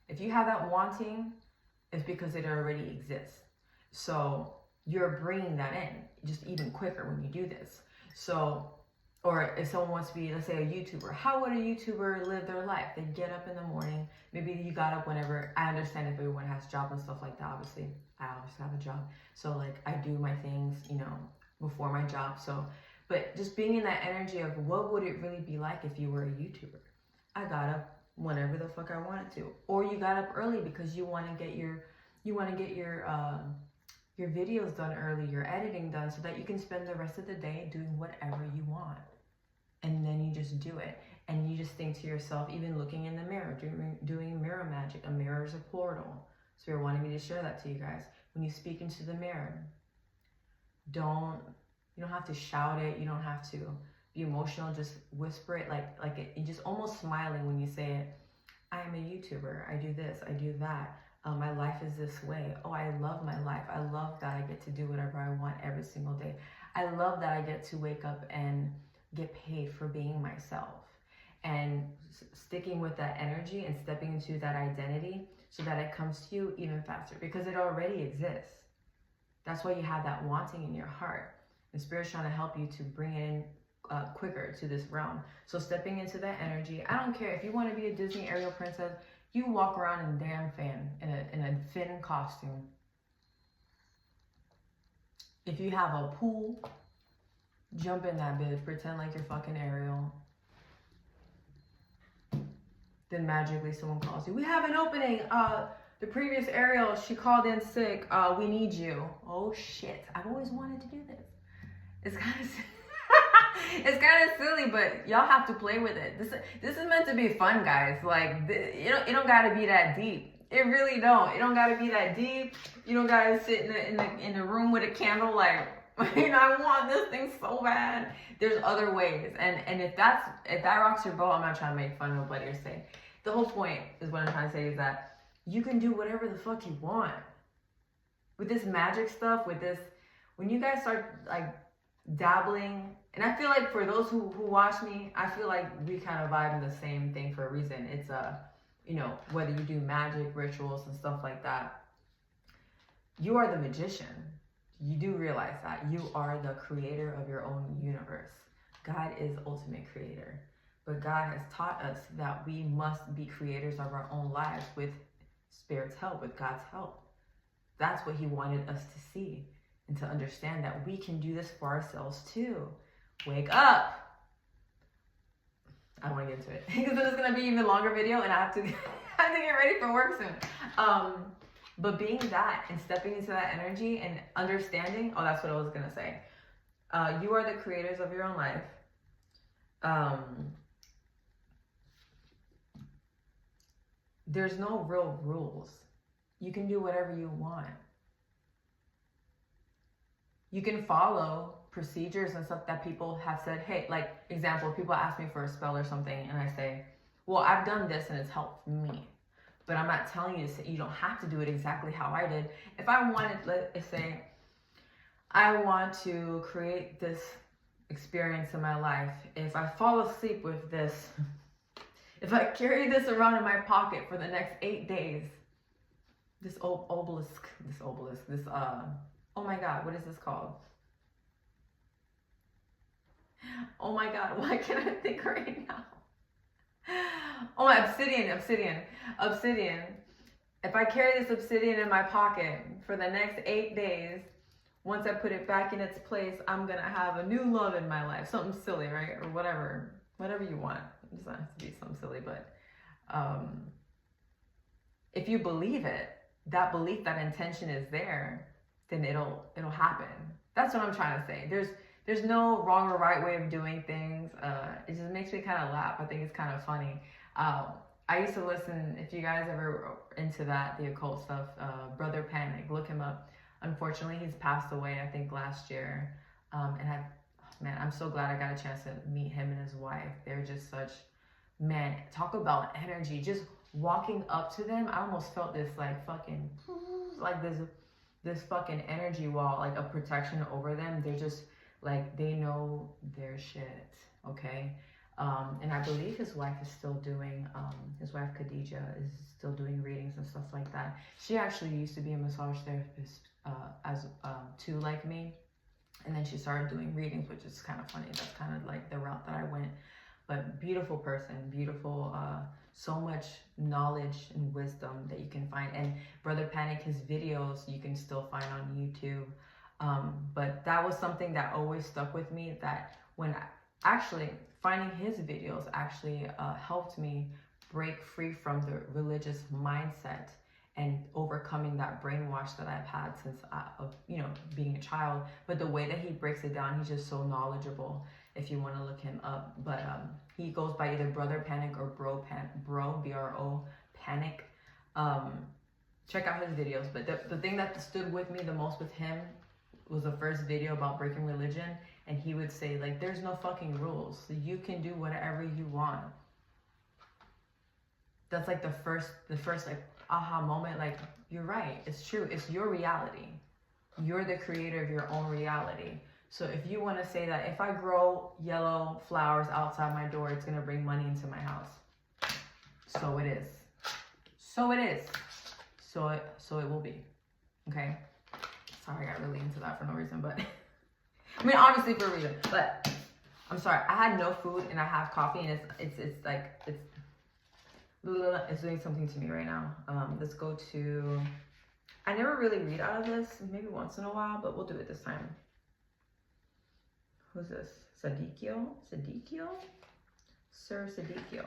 Speaker 1: If you have that wanting, it's because it already exists. So you're bringing that in just even quicker when you do this. So, or if someone wants to be, let's say, a YouTuber, how would a YouTuber live their life? They get up in the morning. Maybe you got up whenever. I understand if everyone has jobs and stuff like that. Obviously, I obviously have a job. So like I do my things, you know, before my job. So, but just being in that energy of what would it really be like if you were a YouTuber? I got up whenever the fuck I wanted to. Or you got up early because you want to get your videos done early, your editing done, so that you can spend the rest of the day doing whatever you want. And then you just do it. And you just think to yourself, even looking in the mirror, doing mirror magic. A mirror is a portal. Spirit wanted me to share that to you guys. When you speak into the mirror, you don't have to shout it. You don't have to be emotional. Just whisper it like it just almost smiling when you say it. I am a YouTuber. I do this. I do that. My life is this way. Oh, I love my life. I love that I get to do whatever I want every single day. I love that I get to wake up and get paid for being myself. And sticking with that energy and stepping into that identity so that it comes to you even faster because it already exists. That's why you have that wanting in your heart. And Spirit's trying to help you to bring it in quicker to this realm. So stepping into that energy, I don't care if you want to be a Disney Ariel princess, you walk around in a damn fan, in a Finn costume. If you have a pool, jump in that bitch, pretend like you're fucking Ariel. Then magically someone calls you. We have an opening. The previous Ariel, she called in sick. We need you. Oh shit! I've always wanted to do this. It's kind of it's kind of silly, but y'all have to play with it. This is meant to be fun, guys. Like it don't gotta be that deep. It really don't. It don't gotta be that deep. You don't gotta sit in the room with a candle like, you know, I want this thing so bad. There's other ways, and if that rocks your boat, I'm not trying to make fun of nobody or say. The whole point is what I'm trying to say is that you can do whatever the fuck you want with this magic stuff. With this, when you guys start like dabbling, and I feel like for those who watch me, I feel like we kind of vibe in the same thing for a reason. It's you know, whether you do magic rituals and stuff like that, you are the magician. You do realize that you are the creator of your own universe. God is ultimate creator, but God has taught us that we must be creators of our own lives with Spirit's help, with God's help. That's what he wanted us to see and to understand, that we can do this for ourselves too. Wake up. I don't want to get into it because this is going to be an even longer video and I have to get ready for work soon. But being that and stepping into that energy and understanding, oh, that's what I was going to say. You are the creators of your own life. There's no real rules. You can do whatever you want. You can follow procedures and stuff that people have said, hey, like example, people ask me for a spell or something and I say, well, I've done this and it's helped me. But I'm not telling you to say, you don't have to do it exactly how I did. If I wanted, let's say, I want to create this experience in my life. If I fall asleep with this, if I carry this around in my pocket for the next 8 days, this obelisk, oh my God, what is this called? Oh my God, why can't I think right now? Oh my, obsidian. If I carry this obsidian in my pocket for the next 8 days, once I put it back in its place, I'm gonna have a new love in my life. Something silly, right? Or whatever you want. It doesn't have to be something silly, but if you believe it, that belief, that intention is there, then it'll happen. That's what I'm trying to say. There's no wrong or right way of doing things. It just makes me kind of laugh. I think it's kind of funny. I used to listen, if you guys ever into that, the occult stuff, Brother Panic, look him up. Unfortunately, he's passed away, I think, last year. Man, I'm so glad I got a chance to meet him and his wife. They're just such, man, talk about energy. Just walking up to them, I almost felt this like fucking, like this fucking energy wall, like a protection over them. They're just like, they know their shit, okay? And I believe his wife is still doing, his wife Khadija is still doing readings and stuff like that. She actually used to be a massage therapist too, like me. And then she started doing readings, which is kind of funny. That's kind of like the route that I went. But beautiful person, beautiful, so much knowledge and wisdom that you can find. And Brother Panic, his videos, you can still find on YouTube. But that was something that always stuck with me, that when actually finding his videos actually helped me break free from the religious mindset and overcoming that brainwash that I've had since being a child. But the way that he breaks it down, he's just so knowledgeable. If you want to look him up, but he goes by either Brother Panic or Bro BRO Panic. Check out his videos. But the thing that stood with me the most with him was the first video about breaking religion, and he would say, like, there's no fucking rules. So you can do whatever you want. That's like the first like aha moment, like, you're right, it's true, it's your reality. You're the creator of your own reality. So if you want to say that if I grow yellow flowers outside my door, it's going to bring money into my house. So it is. So it is. So it will be. Okay? Sorry, I got really into that for no reason, but I mean, obviously for a reason, but I'm sorry. I had no food and I have coffee, and it's doing something to me right now. Let's go to, I never really read out of this, maybe once in a while, but we'll do it this time. Who's this? Sadikio? Sir Sadikio.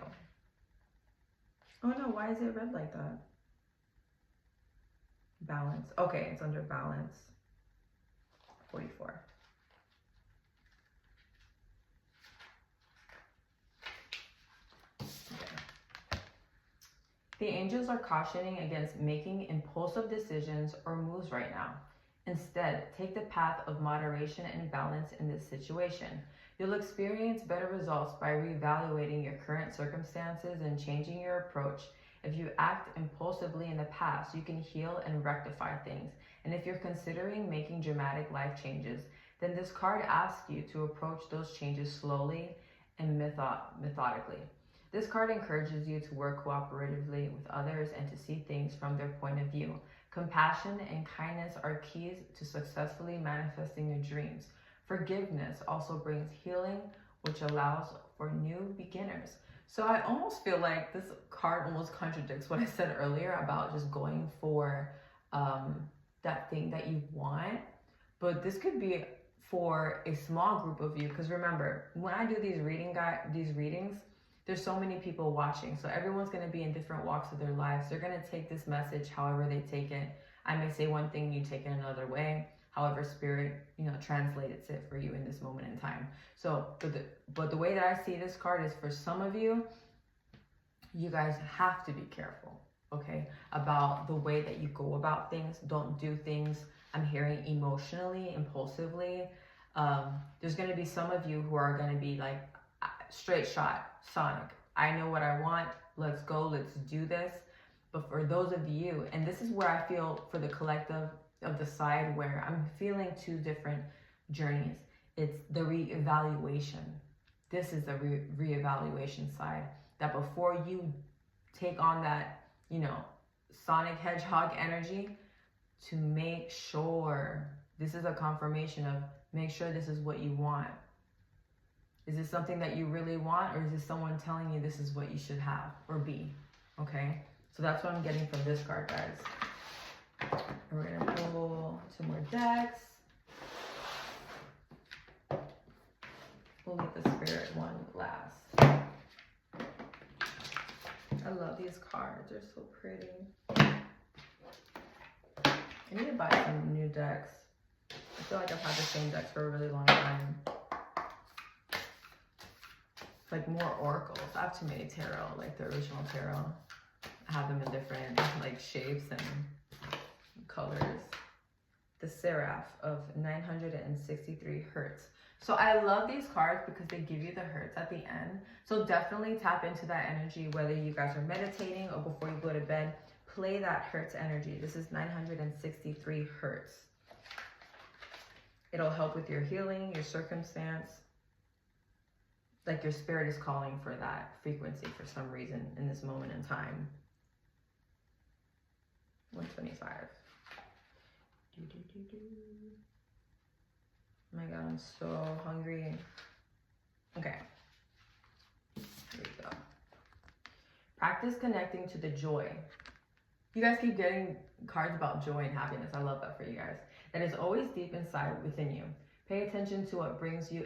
Speaker 1: Oh no, why is it red like that? Balance. Okay, it's under balance. 44. Okay. The angels are cautioning against making impulsive decisions or moves right now. Instead, take the path of moderation and balance in this situation. You'll experience better results by reevaluating your current circumstances and changing your approach. If you act impulsively in the past, you can heal and rectify things. And if you're considering making dramatic life changes, then this card asks you to approach those changes slowly and methodically. This card encourages you to work cooperatively with others and to see things from their point of view. Compassion and kindness are keys to successfully manifesting your dreams. Forgiveness also brings healing, which allows for new beginners. So I almost feel like this card almost contradicts what I said earlier about just going for that thing that you want. But this could be for a small group of you, because remember, when I do these readings, there's so many people watching. So everyone's going to be in different walks of their lives. They're going to take this message however they take it. I may say one thing, you take it another way. However Spirit, translates it for you in this moment in time. So, but the way that I see this card is, for some of you, you guys have to be careful, okay, about the way that you go about things. Don't do things, I'm hearing, emotionally, impulsively. There's going to be some of you who are going to be like straight shot, Sonic. I know what I want. Let's go. Let's do this. But for those of you, and this is where I feel for the collective, of the side where I'm feeling two different journeys. It's the reevaluation. This is the reevaluation side, that before you take on that, you know, Sonic Hedgehog energy, to make sure this is a confirmation of, make sure this is what you want. Is this something that you really want, or is this someone telling you this is what you should have or be? Okay, so that's what I'm getting from this card, guys. And we're gonna pull 2 more decks. We'll leave the spirit one last. I love these cards, they're so pretty. I need to buy some new decks. I feel like I've had the same decks for a really long time. Like more oracles. I have too many tarot, like the original tarot. I have them in different like shapes and colors. The Seraph of 963 Hertz. So I love these cards because they give you the hertz at the end. So definitely tap into that energy, whether you guys are meditating or before you go to bed. Play that hertz energy. This is 963 hertz. It'll help with your healing, your circumstance. Like your spirit is calling for that frequency for some reason in this moment in time. 125. Oh my God, I'm so hungry. Okay. Here we go. Practice connecting to the joy. You guys keep getting cards about joy and happiness. I love that for you guys. That is always deep inside within you. Pay attention to what brings you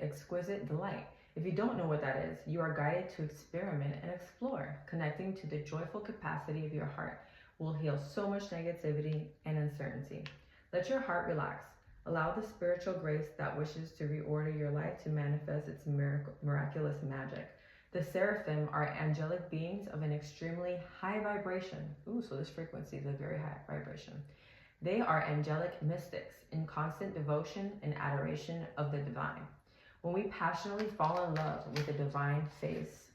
Speaker 1: exquisite delight. If you don't know what that is, you are guided to experiment and explore. Connecting to the joyful capacity of your heart will heal so much negativity and uncertainty. Let your heart relax. Allow the spiritual grace that wishes to reorder your life to manifest its miraculous magic. The seraphim are angelic beings of an extremely high vibration. Ooh, so this frequency is a very high vibration. They are angelic mystics in constant devotion and adoration of the divine. When we passionately fall in love with the divine face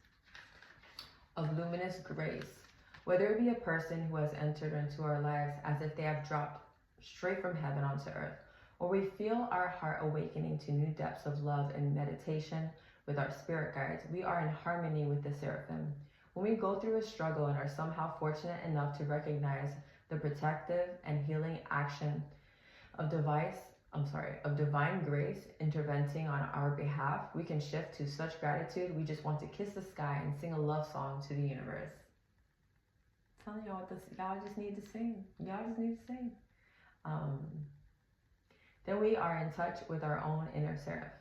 Speaker 1: of luminous grace, whether it be a person who has entered into our lives as if they have dropped straight from heaven onto earth, or we feel our heart awakening to new depths of love and meditation with our spirit guides, we are in harmony with the seraphim. When we go through a struggle and are somehow fortunate enough to recognize the protective and healing action of divine grace intervening on our behalf, we can shift to such gratitude we just want to kiss the sky and sing a love song to the universe. I'm telling y'all what this, y'all just need to sing. Y'all just need to sing. Then we are in touch with our own inner seraph.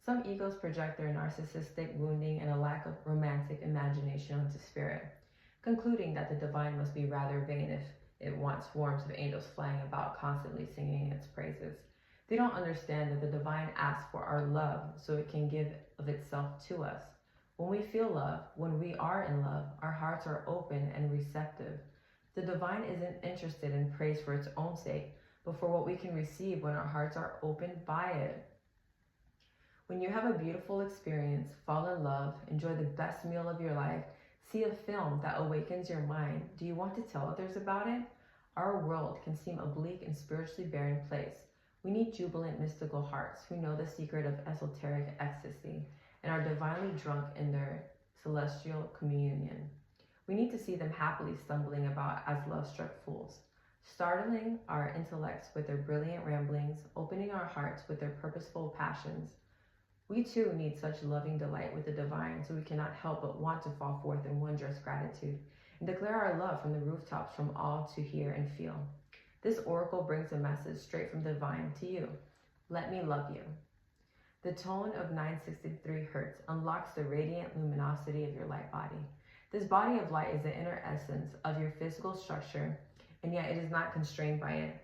Speaker 1: Some egos project their narcissistic wounding and a lack of romantic imagination onto spirit, concluding that the divine must be rather vain if it wants swarms of angels flying about constantly singing its praises. They don't understand that the divine asks for our love so it can give of itself to us. When we feel love, when we are in love, our hearts are open and receptive. The divine isn't interested in praise for its own sake, but for what we can receive when our hearts are opened by it. When you have a beautiful experience, fall in love, enjoy the best meal of your life, see a film that awakens your mind, do you want to tell others about it? Our world can seem a bleak and spiritually barren place. We need jubilant, mystical hearts who know the secret of esoteric ecstasy and are divinely drunk in their celestial communion. We need to see them happily stumbling about as love-struck fools, startling our intellects with their brilliant ramblings, opening our hearts with their purposeful passions. We too need such loving delight with the divine, so we cannot help but want to fall forth in wondrous gratitude and declare our love from the rooftops from all to hear and feel. This oracle brings a message straight from the divine to you. Let me love you. The tone of 963 hertz unlocks the radiant luminosity of your light body. This body of light is the inner essence of your physical structure, and yet it is not constrained by it.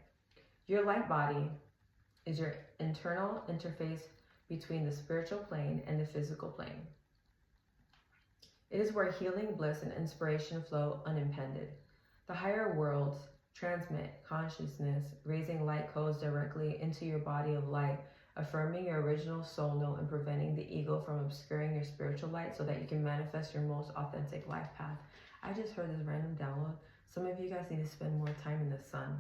Speaker 1: Your light body is your internal interface between the spiritual plane and the physical plane. It is where healing, bliss, and inspiration flow unimpeded. The higher worlds transmit consciousness, raising light codes directly into your body of light, affirming your original soul note and preventing the ego from obscuring your spiritual light so that you can manifest your most authentic life path. I just heard this random download. Some of you guys need to spend more time in the sun.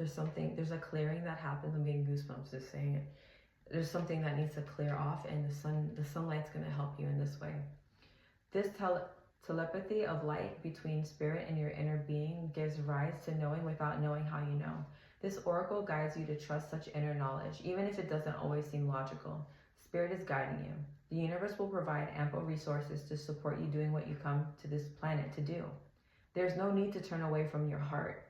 Speaker 1: There's a clearing that happens. I'm getting goosebumps just saying it. There's something that needs to clear off, and the sunlight's going to help you in this way. This telepathy of light between spirit and your inner being gives rise to knowing without knowing how you know. This oracle guides you to trust such inner knowledge, even if it doesn't always seem logical. Spirit is guiding you. The universe will provide ample resources to support you doing what you come to this planet to do. There's no need to turn away from your heart,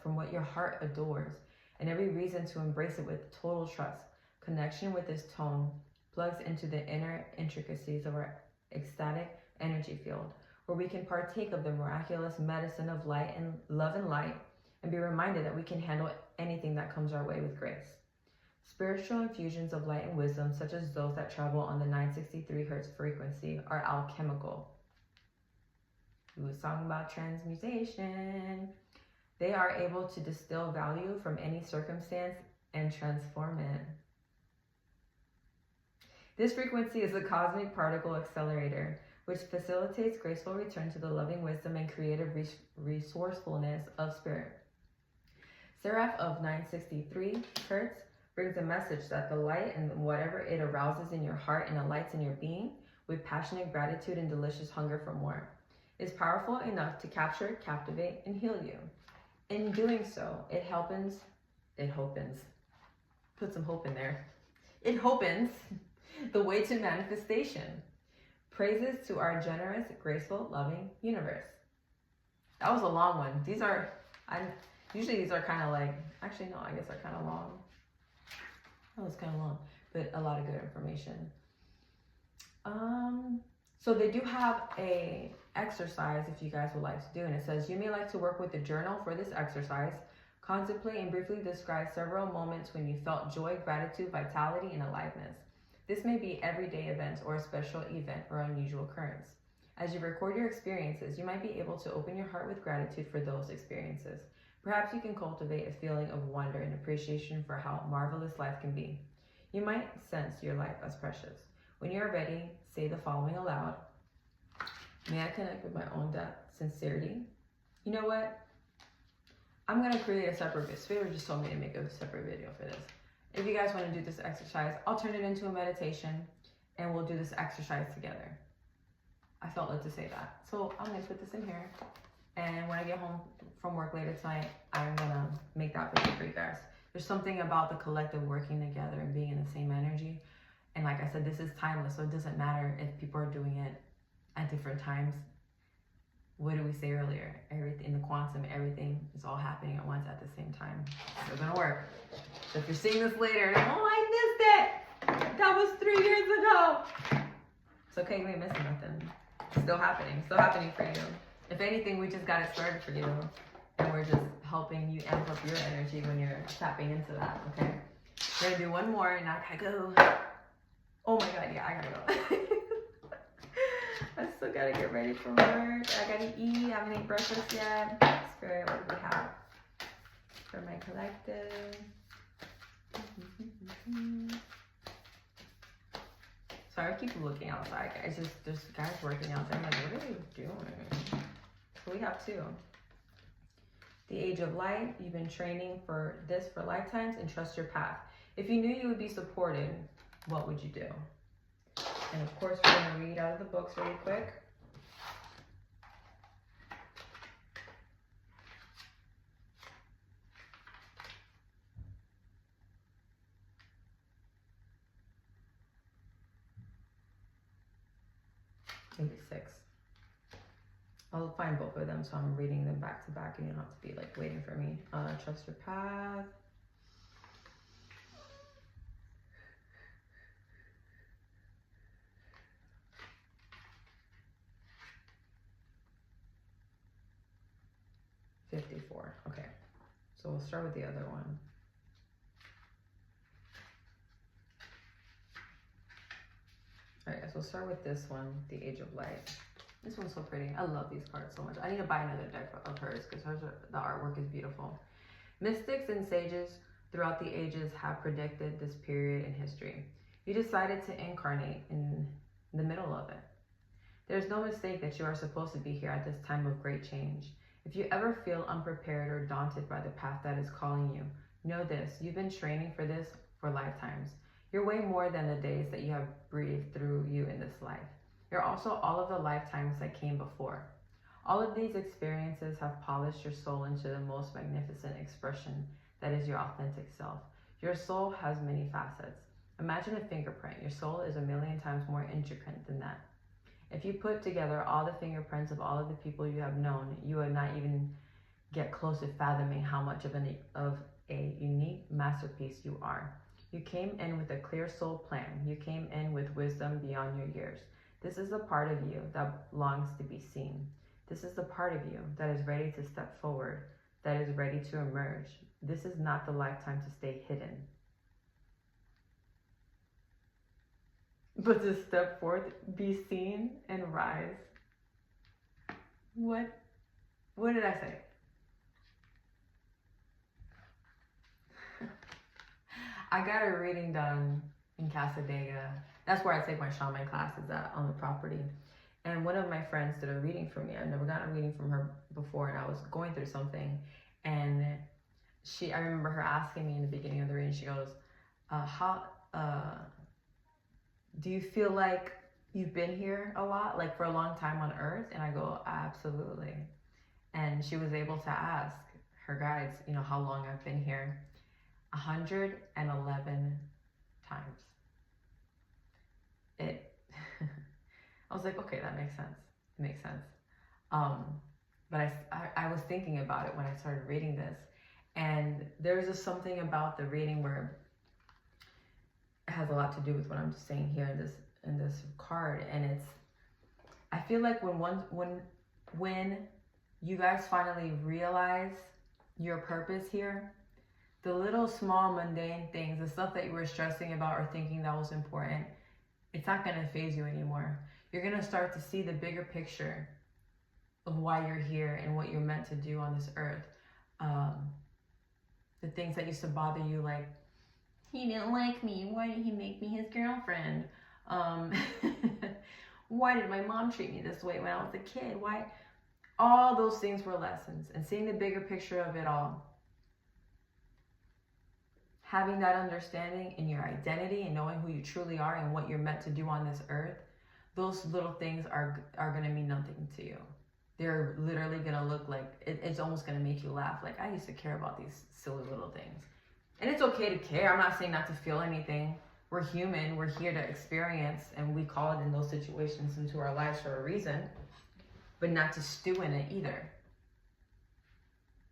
Speaker 1: from what your heart adores, and every reason to embrace it with total trust. Connection with this tone plugs into the inner intricacies of our ecstatic energy field, where we can partake of the miraculous medicine of light and love and light, and be reminded that we can handle anything that comes our way with grace. Spiritual infusions of light and wisdom, such as those that travel on the 963 Hz frequency, are alchemical. We was talking about transmutation. They are able to distill value from any circumstance and transform it. This frequency is a cosmic particle accelerator, which facilitates graceful return to the loving wisdom and creative resourcefulness of spirit. Seraph of 963 Hz brings a message that the light and whatever it arouses in your heart and alights in your being with passionate gratitude and delicious hunger for more is powerful enough to capture, captivate, and heal you. In doing so, it hopens, put some hope in there. It hopens the way to manifestation. Praises to our generous, graceful, loving universe. That was a long one. Usually these are kind of like, actually no, I guess they're kind of long. That was kind of long, but a lot of good information. So they do have a exercise if you guys would like to do, and it says you may like to work with a journal for this exercise. Contemplate and briefly describe several moments when you felt joy, gratitude, vitality, and aliveness. This may be everyday events or a special event or unusual occurrence. As you record your experiences, you might be able to open your heart with gratitude for those experiences. Perhaps you can cultivate a feeling of wonder and appreciation for how marvelous life can be. You might sense your life as precious. When you are ready, say the following aloud. May I connect with my own depth, sincerity? You know what? I'm going to create a separate video. Spirit just told me to make a separate video for this. If you guys want to do this exercise, I'll turn it into a meditation and we'll do this exercise together. I felt led to say that. So I'm going to put this in here. And when I get home from work later tonight, I'm going to make that video for you guys. There's something about the collective working together and being in the same energy. And like I said, this is timeless, so it doesn't matter if people are doing it at different times. What did we say earlier? Everything in the quantum, everything is all happening at once at the same time. It's gonna work. So if you're seeing this later, oh, I missed it. That was 3 years ago. It's okay, you ain't missing nothing. It's still happening for you. If anything, we just got it started for you. And we're just helping you amp up your energy when you're tapping into that, okay? We're gonna do one more and I gotta go. Oh my God, yeah, I gotta go. I still gotta get ready for work. I gotta eat. I haven't eaten breakfast yet. Spirit, what do we have for my collective? Sorry, I keep looking outside, guys. There's guys working out there. I'm like, what are you doing? So we have two. The Age of Light. You've been training for this for lifetimes, and trust your path. If you knew you would be supported, what would you do? And of course, we're going to read out of the books really quick. Maybe 6. I'll find both of them, so I'm reading them back to back, and you don't have to be like waiting for me. Trust your path. Okay, so we'll start with the other one. All right, guys, we'll start with this one, The Age of Light. This one's so pretty. I love these cards so much. I need to buy another deck of hers because the artwork is beautiful. Mystics and sages throughout the ages have predicted this period in history. You decided to incarnate in the middle of it. There's no mistake that you are supposed to be here at this time of great change. If you ever feel unprepared or daunted by the path that is calling you, know this: you've been training for this for lifetimes. You're way more than the days that you have breathed through you in this life. You're also all of the lifetimes that came before. All of these experiences have polished your soul into the most magnificent expression that is your authentic self. Your soul has many facets. Imagine a fingerprint. Your soul is a million times more intricate than that. If you put together all the fingerprints of all of the people you have known, you would not even get close to fathoming how much of a unique masterpiece you are. You came in with a clear soul plan. You came in with wisdom beyond your years. This is the part of you that longs to be seen. This is the part of you that is ready to step forward, that is ready to emerge. This is not the lifetime to stay hidden, but to step forth, be seen, and rise. What did I say? I got a reading done in Casadega. That's where I take my shaman classes at, on the property. And one of my friends did a reading for me. I've never gotten a reading from her before, and I was going through something. And I remember her asking me in the beginning of the reading, she goes, do you feel like you've been here a lot, like for a long time on Earth? And I go, absolutely. And she was able to ask her guides, how long I've been here. 111 times. I was like, okay, that makes sense. It makes sense. But I was thinking about it when I started reading this, and there's just something about the reading where it has a lot to do with what I'm just saying here in this card, and I feel like when you guys finally realize your purpose here, the little small mundane things, the stuff that you were stressing about or thinking that was important, it's not going to faze you anymore. You're going to start to see the bigger picture of why you're here and what you're meant to do on this earth. The things that used to bother you, like, he didn't like me, why did he make me his girlfriend? Why did my mom treat me this way when I was a kid? Why? All those things were lessons. And seeing the bigger picture of it all, having that understanding in your identity and knowing who you truly are and what you're meant to do on this earth, those little things are going to mean nothing to you. They're literally going to look like, it's almost going to make you laugh. Like, I used to care about these silly little things. And it's okay to care. I'm not saying not to feel anything. We're human. We're here to experience, and we call it in those situations into our lives for a reason, but not to stew in it either.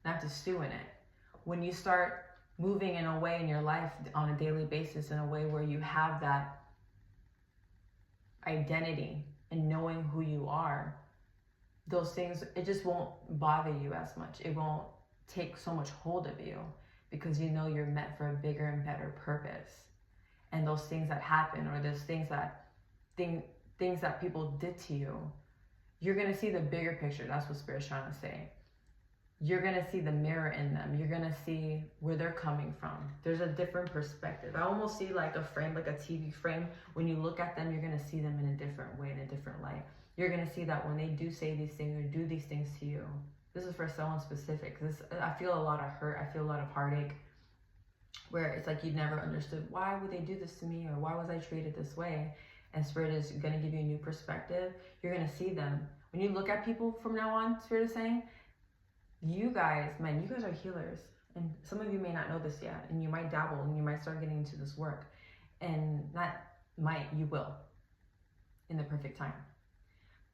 Speaker 1: Not to stew in it. When you start moving in a way in your life on a daily basis, in a way where you have that identity and knowing who you are, those things, it just won't bother you as much. It won't take so much hold of you, because you know you're meant for a bigger and better purpose. And those things that happen, or those things that people did to you, you're going to see the bigger picture. That's what Spirit's trying to say. You're going to see the mirror in them. You're going to see where they're coming from. There's a different perspective. I almost see like a frame, like a TV frame. When you look at them, you're going to see them in a different way, in a different light. You're going to see that when they do say these things or do these things to you, this is for someone specific. I feel a lot of hurt. I feel a lot of heartache, where it's like you never understood, why would they do this to me, or why was I treated this way? And Spirit is going to give you a new perspective. You're going to see them. When you look at people from now on, Spirit is saying, you guys are healers. And some of you may not know this yet, and you might dabble, and you might start getting into this work. And you will, in the perfect time.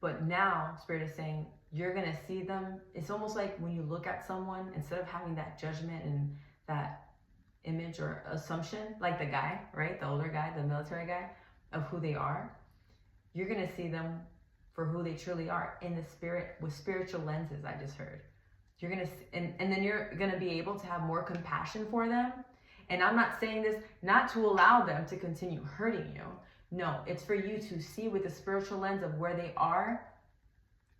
Speaker 1: But now, Spirit is saying, you're going to see them. It's almost like when you look at someone, instead of having that judgment and that image or assumption, like the guy, right? The older guy, the military guy, of who they are, you're going to see them for who they truly are in the spirit, with spiritual lenses, I just heard. You're going to, and then you're going to be able to have more compassion for them. And I'm not saying this not to allow them to continue hurting you. No, it's for you to see with the spiritual lens of where they are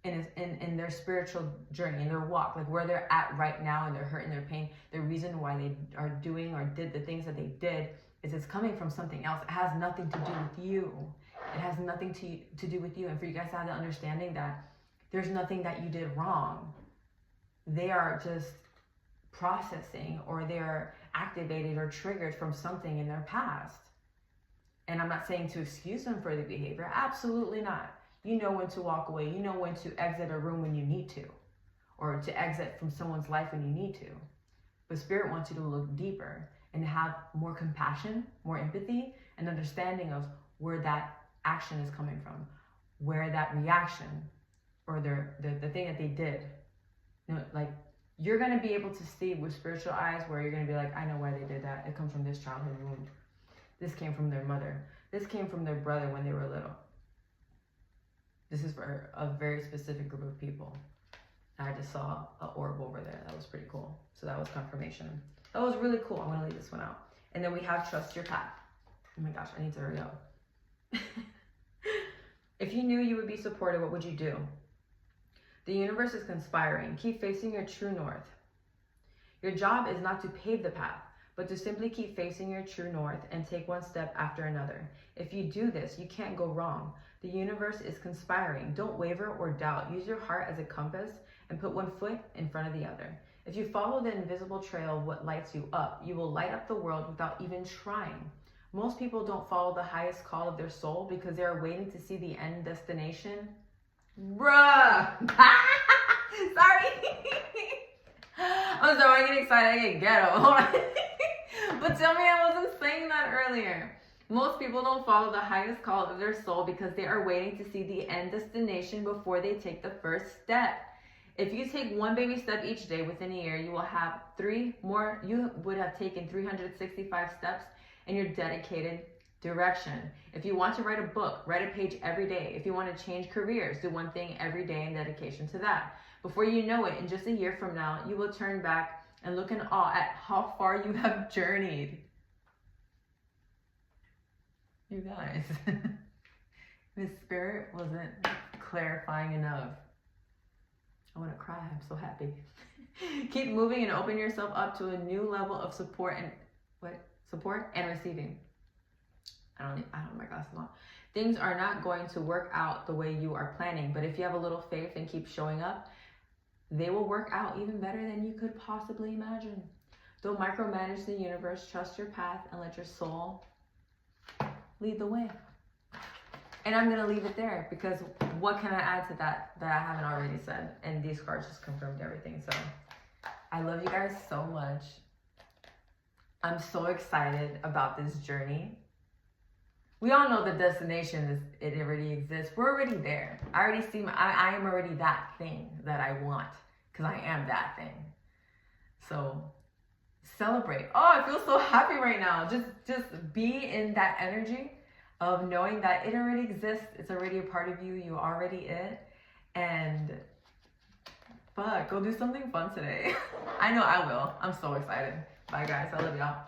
Speaker 1: in their spiritual journey, in their walk, like where they're at right now, and their hurt and their pain. The reason why they are doing or did the things that they did is it's coming from something else. It has nothing to do with you. It has nothing to do with you. And for you guys to have the understanding that there's nothing that you did wrong. they are just processing, or they're activated or triggered from something in their past. And I'm not saying to excuse them for the behavior. Absolutely not. You know when to walk away. You know when to exit a room when you need to, or to exit from someone's life when you need to. But Spirit wants you to look deeper and have more compassion, more empathy, and understanding of where that action is coming from, where that reaction or the thing that they did, you know, like, you're going to be able to see with spiritual eyes, where you're going to be like, I know why they did that. It comes from this childhood wound. This came from their mother. This came from their brother when they were little. This is for a very specific group of people. I just saw an orb over there. That was pretty cool. So that was confirmation. That was really cool. I'm going to leave this one out. And then we have trust your path. Oh my gosh, I need to hurry up. If you knew you would be supported, what would you do? The universe is conspiring. Keep facing your true north. Your job is not to pave the path, but to simply keep facing your true north and take one step after another. If you do this, you can't go wrong. The universe is conspiring. Don't waver or doubt. Use your heart as a compass and put one foot in front of the other. If you follow the invisible trail of what lights you up, you will light up the world without even trying. Most people don't follow the highest call of their soul because they are waiting to see the end destination. Bruh! Sorry! I'm sorry, I get excited, I get ghetto. But tell me I wasn't saying that earlier. Most people don't follow the highest call of their soul because they are waiting to see the end destination before they take the first step. If you take one baby step each day within a year, you will have 3 more. You would have taken 365 steps in your dedicated direction. If you want to write a book, write a page every day. If you want to change careers, do one thing every day in dedication to that. Before you know it, in just a year from now, you will turn back and look in awe at how far you have journeyed. You guys, the Spirit wasn't clarifying enough. I want to cry. I'm so happy. Keep moving and open yourself up to a new level of support and receiving. I don't have my glasses on. Things are not going to work out the way you are planning, but if you have a little faith and keep showing up, they will work out even better than you could possibly imagine. Don't micromanage the universe. Trust your path and let your soul lead the way. And I'm going to leave it there because what can I add to that I haven't already said? And these cards just confirmed everything. So I love you guys so much. I'm so excited about this journey. We all know the destination it already exists. We're already there. I already see I am already that thing that I want because I am that thing. So celebrate. Oh, I feel so happy right now. Just be in that energy of knowing that it already exists. It's already a part of you. You already it. And fuck, go do something fun today. I know I will. I'm so excited. Bye guys. I love y'all.